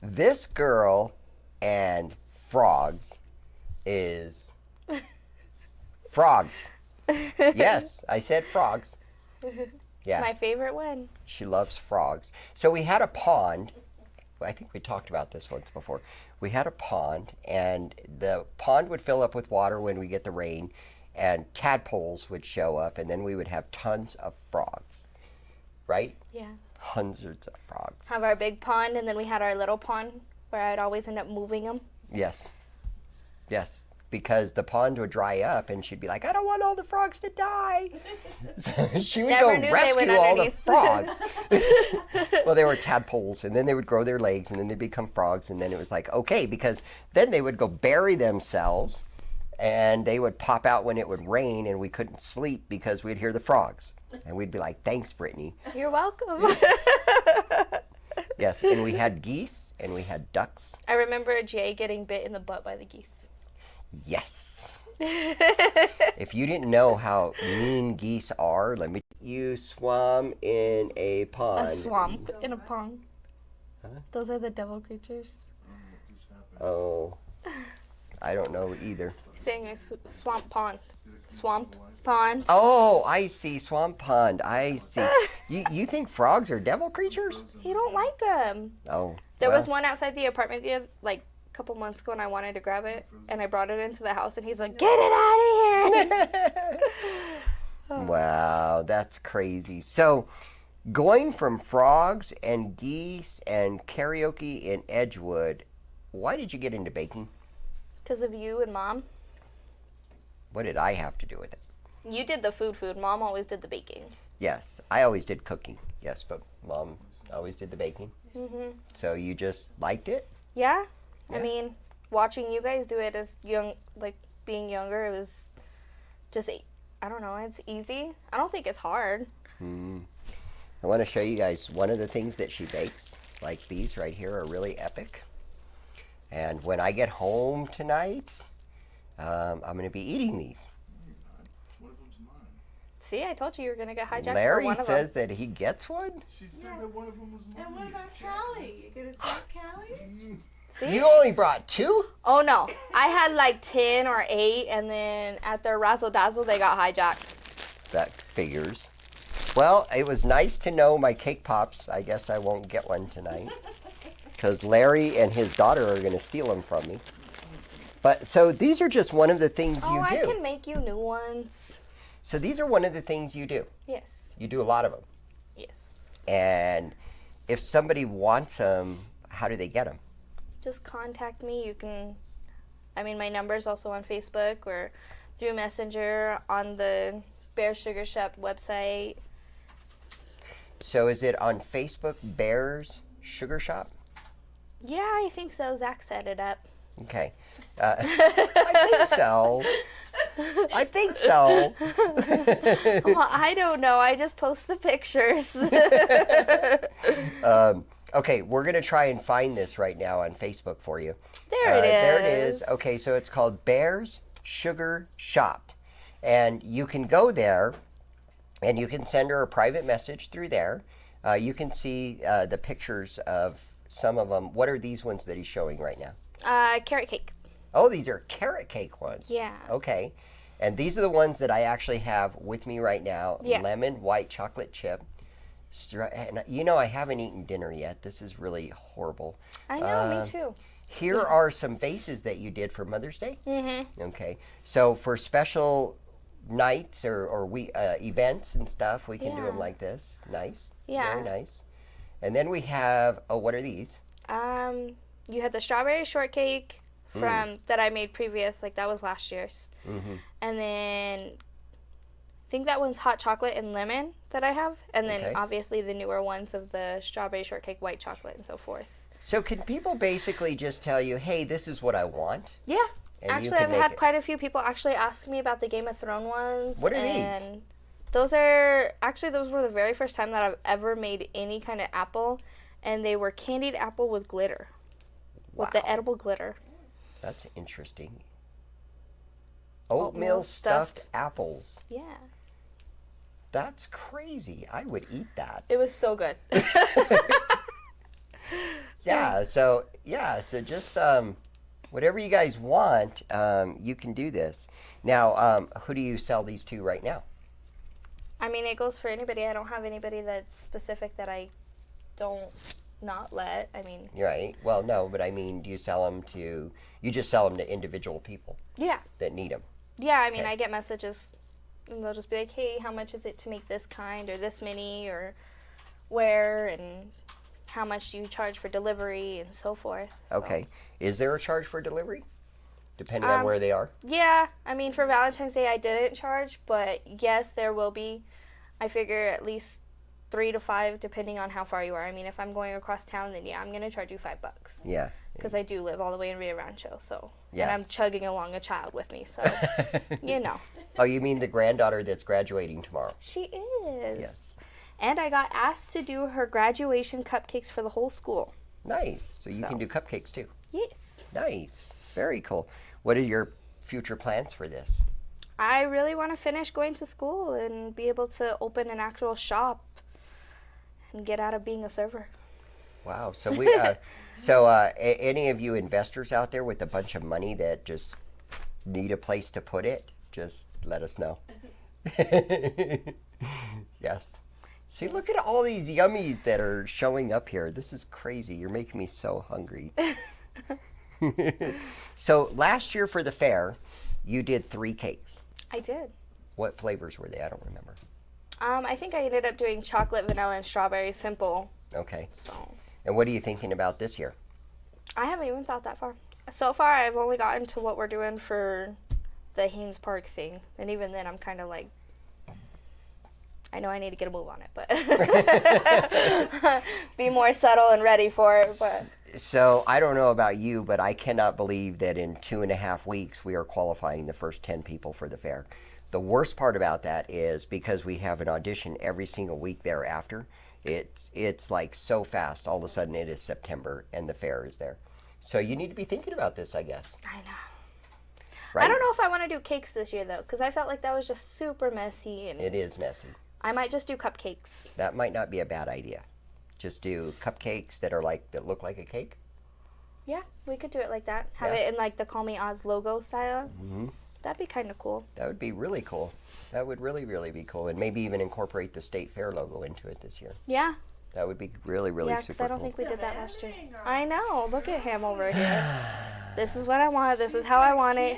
This girl and frogs is frogs. Yes, I said frogs. Yeah. My favorite one. She loves frogs. So we had a pond, I think we talked about this once before. We had a pond, and the pond would fill up with water when we get the rain, and tadpoles would show up, and then we would have tons of frogs, right? Yeah. Hundreds of frogs. Have our big pond, and then we had our little pond where I'd always end up moving them. Yes. Yes. Because the pond would dry up, and she'd be like, I don't want all the frogs to die. So she would Never go knew they rescue went all the underneath. frogs. Well, they were tadpoles, and then they would grow their legs, and then they'd become frogs, and then it was like, okay, because then they would go bury themselves, and they would pop out when it would rain, and we couldn't sleep because we'd hear the frogs. And we'd be like, thanks, Brittany. You're welcome. Yes, and we had geese, and we had ducks. I remember Jay getting bit in the butt by the geese. Yes. If you didn't know how mean geese are, let me. You swam in a pond. A swamp in a pond. Huh? Those are the devil creatures. Oh, I don't know either. Saying a swamp pond. Swamp pond. Oh, I see. Swamp pond. I see. You think frogs are devil creatures? He don't like them. Oh. There well, was one outside the apartment like a couple months ago, and I wanted to grab it, and I brought it into the house, and he's like, "Get it out of here!" Wow, that's crazy. So, going from frogs and geese and karaoke in Edgewood, why did you get into baking? Because of you and Mom. What did I have to do with it? You did the food. Mom always did the baking. Yes, I always did cooking. Yes, but Mom always did the baking. Mhm. So you just liked it? Yeah. Yeah. I mean, watching you guys do it as young, like being younger, it was just, I don't know, it's easy. I don't think it's hard. I want to show you guys one of the things that she bakes. Like these right here are really epic. And when I get home tonight, I'm going to be eating these. See, I told you you were going to get hijacked for Larry one of says them. that he gets one. She said that one of them was mine. And what about Callie? You gonna take Callie's? See? You only brought 2? Oh, no. I had like 10 or 8, and then at their Razzle Dazzle, they got hijacked. That figures. Well, it was nice to know my cake pops. I guess I won't get one tonight. Because Larry and his daughter are going to steal them from me. But so these are just one of the things you I do. can make you new ones. So these are one of the things you do. Yes. You do a lot of them. Yes. And if somebody wants them, how do they get them? Just contact me. You can, I mean, my number is also on Facebook or through Messenger on the Bear Sugar Shop website. So is it on Facebook, Bears Sugar Shop? Yeah, I think so. Zach set it up. Okay. I think so. I think so. Well, I don't know. I just post the pictures. Okay, we're going to try and find this right now on Facebook for you. There it is. There it is. Okay, so it's called Bears Sugar Shop. And you can go there, and you can send her a private message through there. You can see the pictures of some of them. What are these ones that he's showing right now? Carrot cake. Oh, these are carrot cake ones. Yeah. Okay. And these are the ones that I actually have with me right now. Yeah. Lemon white chocolate chip. And you know, I haven't eaten dinner yet. This is really horrible. I know, me too. Here are some vases that you did for Mother's Day. Mm-hmm. Okay. So for special nights or events and stuff, we can do them Yeah. like this. Nice. Yeah. Very nice. And then we have, what are these? You had the strawberry shortcake from that I made previous, like that was last year's. Mm-hmm. And then I think that one's hot chocolate and lemon that I have. And then Okay. obviously the newer ones of the strawberry shortcake, white chocolate, and so forth. So can people basically just tell you, hey, this is what I want? Yeah. And you Actually, can I've make had it. quite a few people actually ask me about the Game of Thrones ones. What are these? and those are, actually, those were the very first time that I've ever made any kind of apple. And they were candied apple with glitter. With the Wow. edible glitter. That's interesting. Oatmeal Oatmeal stuffed stuffed. apples. Yeah. That's crazy. I would eat that. It was so good. Yeah, so just whatever you guys want, you can do this. Now, who do you sell these to right now? I mean, it goes for anybody. I don't have anybody that's specific that I don't not let. I mean, Right. Well, no, but I mean, do you sell them to? You just sell them to individual people yeah. that need them. Yeah, I mean, Okay. I get messages, and they'll just be like, hey, how much is it to make this kind or this many or where, and how much do you charge for delivery and so forth. So, Okay. Is there a charge for delivery? Depending on where they are? yeah, I mean, for Valentine's Day, I didn't charge, but yes, there will be. I figure at least 3 to 5, depending on how far you are. I mean, if I'm going across town, then yeah, I'm going to charge you $5. Yeah. Because I do live all the way in Rio Rancho, so. Yes. And I'm chugging along a child with me, so, you know. Oh, you mean the granddaughter that's graduating tomorrow? She is. Yes. And I got asked to do her graduation cupcakes for the whole school. Nice. So you So. can do cupcakes too. Yes. Nice. Very cool. What are your future plans for this? I really want to finish going to school and be able to open an actual shop and get out of being a server. Wow. So any of you investors out there with a bunch of money that just need a place to put it, just let us know. Yes. See, look at all these yummies that are showing up here. This is crazy. You're making me so hungry. So last year for the fair, you did 3 cakes. I did. What flavors were they? I don't remember. I think I ended up doing chocolate, vanilla, and strawberry simple. Okay. So And what are you thinking about this year? I haven't even thought that far. So far, I've only gotten to what we're doing for the Haynes Park thing. And even then, I'm kind of like, I know I need to get a move on it, but be more subtle and ready for it. But So I don't know about you, but I cannot believe that in 2.5 weeks we are qualifying the first 10 people for the fair. The worst part about that is because we have an audition every single week thereafter, it's like so fast. All of a sudden it is September and the fair is there. So you need to be thinking about this, I guess. I know. Right? I don't know if I want to do cakes this year, though, because I felt like that was just super messy. And It is messy. I might just do cupcakes. That might not be a bad idea. Just do cupcakes that look like a cake. Yeah, we could do it like that. Have Yeah. it in like the Call Me Oz logo style. Mm-hmm. That'd be kind of cool. That would be really cool. That would really, really be cool. And maybe even incorporate the State Fair logo into it this year. Yeah. That would be really, really Yeah, because super I don't cool. think we did that last year. I know. Look at him over here. This is what I want. This is how I want it.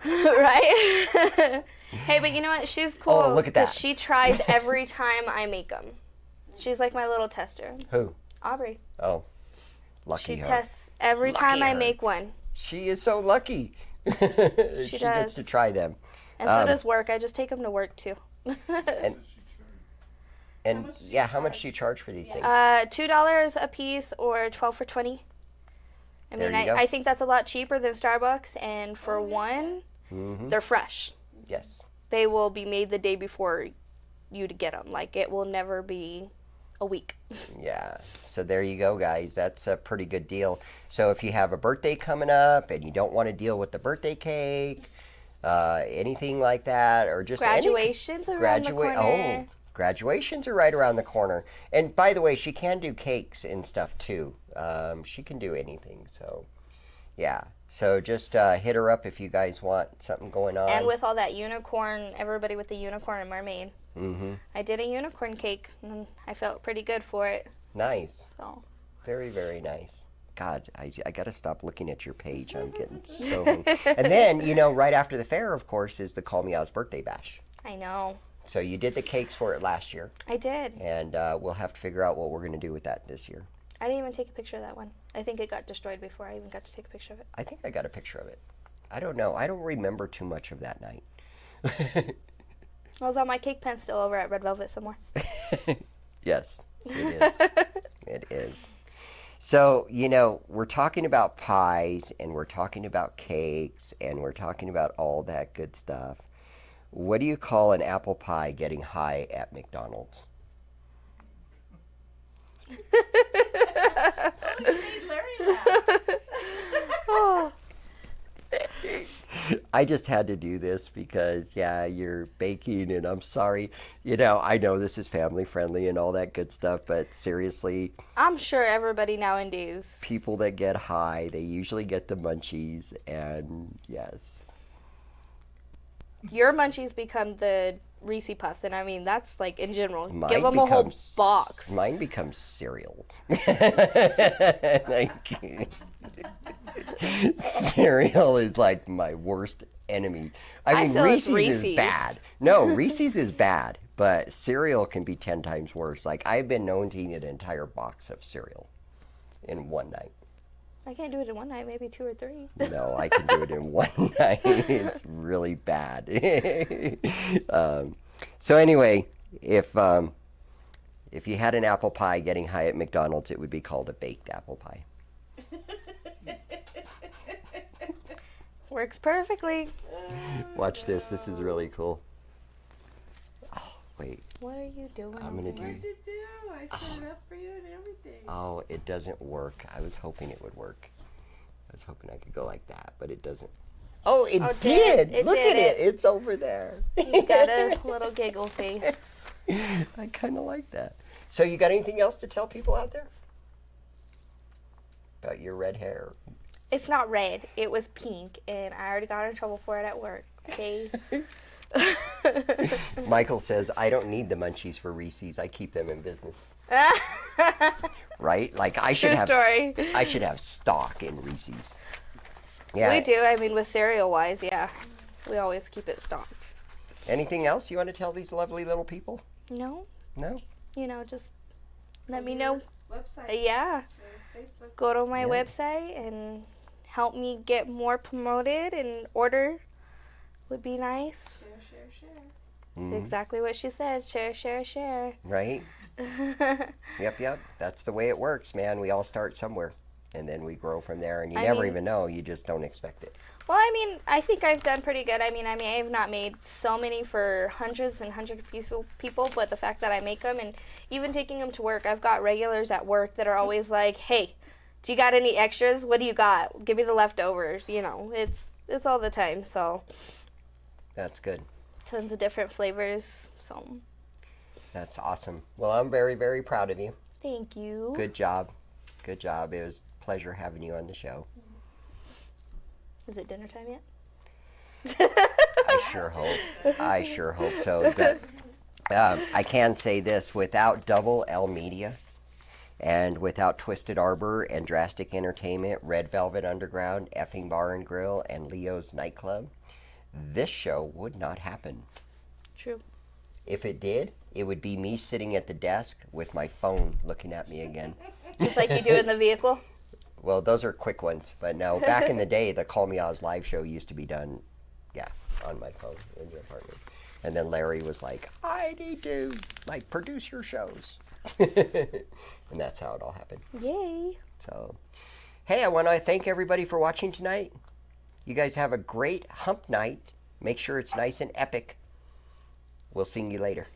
Right? Hey, but you know what? She's cool. Oh, look at that. 'cause she tries every time I make them. She's like my little tester. Who? Aubrey. Oh, lucky She her. tests every Lucky time I her. make one. She is so lucky. She gets does. to try them. And so does work. I just take them to work too. And yeah, how much do you charge for these things? $2 a piece or 12 for 20. I There mean, you go. I think that's a lot cheaper than Starbucks. And for one, Mm-hmm. they're fresh. Yes. They will be made the day before you to get them. Like, it will never be a week. Yeah. So there you go, guys. That's a pretty good deal. So if you have a birthday coming up and you don't want to deal with the birthday cake, anything like that, or just Graduations around the corner. Oh, graduations are right around the corner. And by the way, she can do cakes and stuff too. She can do anything. So, yeah. So just hit her up if you guys want something going on. And with all that unicorn, everybody with the unicorn and mermaid. Mm-hmm. I did a unicorn cake, and I felt pretty good for it. Nice. So Very, very nice. God, I got to stop looking at your page. I'm getting so hungry. And then, right after the fair, of course, is the Call Me Oz birthday bash. I know. So you did the cakes for it last year. I did. And we'll have to figure out what we're going to do with that this year. I didn't even take a picture of that one. I think it got destroyed before I even got to take a picture of it. I think I got a picture of it. I don't know. I don't remember too much of that night. I was on my cake pen still over at Red Velvet somewhere. Yes, it is. It is. So, we're talking about pies and we're talking about cakes and we're talking about all that good stuff. What do you call an apple pie getting high at McDonald's? I just had to do this because, you're baking and I'm sorry. I know this is family friendly and all that good stuff, but seriously, I'm sure everybody nowadays. people that get high, they usually get the munchies, and yes. Your munchies become the Reese Puffs, and I mean that's like in general. Mine Give them a whole becomes- box. Mine becomes cereal. Like, cereal is like my worst enemy. I mean, feel it's Reese's is Reese's. bad. No, Reese's is bad, but cereal can be 10 times worse. Like, I've been known to eat an entire box of cereal in one night. I can't do it in one night, maybe 2 or 3. No, I can do it in one night. It's really bad. So anyway, if you had an apple pie getting high at McDonald's, it would be called a baked apple pie. Works perfectly. Watch this. This is really cool. Oh, wait. What are you doing? I'm going to do... What'd you do? I set it up for you and everything. Oh, it doesn't work. I was hoping it would work. I was hoping I could go like that, but it doesn't. Oh, it did. It Look did at it. It's over there. He's got a little giggle face. I kind of like that. So you got anything else to tell people out there? About your red hair. It's not red. It was pink, and I already got in trouble for it at work. Okay. Michael says, I don't need the munchies for Reese's. I keep them in business. Right? Like I should True have story. I should have stock in Reese's. Yeah. We do. I mean, with cereal wise, yeah, we always keep it stocked. Anything else you want to tell these lovely little people? No, No? just let me know. Website. Yeah, Facebook. go to my Yeah. website and help me get more promoted and order would be nice. Mhm. Exactly what she said. Share, share, share. Right? Yep. That's the way it works, man. We all start somewhere. And then we grow from there, and you I never mean- even know. You just don't expect it. Well, I mean, I think I've done pretty good. I mean, I've not made so many for hundreds and hundreds of people, but the fact that I make them and even taking them to work, I've got regulars at work that are always like, "Hey, do you got any extras? What do you got? Give me the leftovers." You know, it's all the time. So That's good. tons of different flavors. So That's awesome. Well, I'm very, very proud of you. thank you. Good job. Good job. It was a pleasure having you on the show. Is it dinner time yet? I sure hope. I sure hope so. But, I can say this: without Double L Media, and without Twisted Arbor and Drastic Entertainment, Red Velvet Underground, Effing Bar and Grill, and Leo's Nightclub, this show would not happen. True. If it did, it would be me sitting at the desk with my phone looking at me again. Just like you do in the vehicle. Well, those are quick ones. But no, back in the day, the Call Me Oz live show used to be done, on my phone in the apartment. And then Larry was like, I need to, produce your shows. And that's how it all happened. Yay. So, hey, I want to thank everybody for watching tonight. You guys have a great hump night. Make sure it's nice and epic. We'll see you later.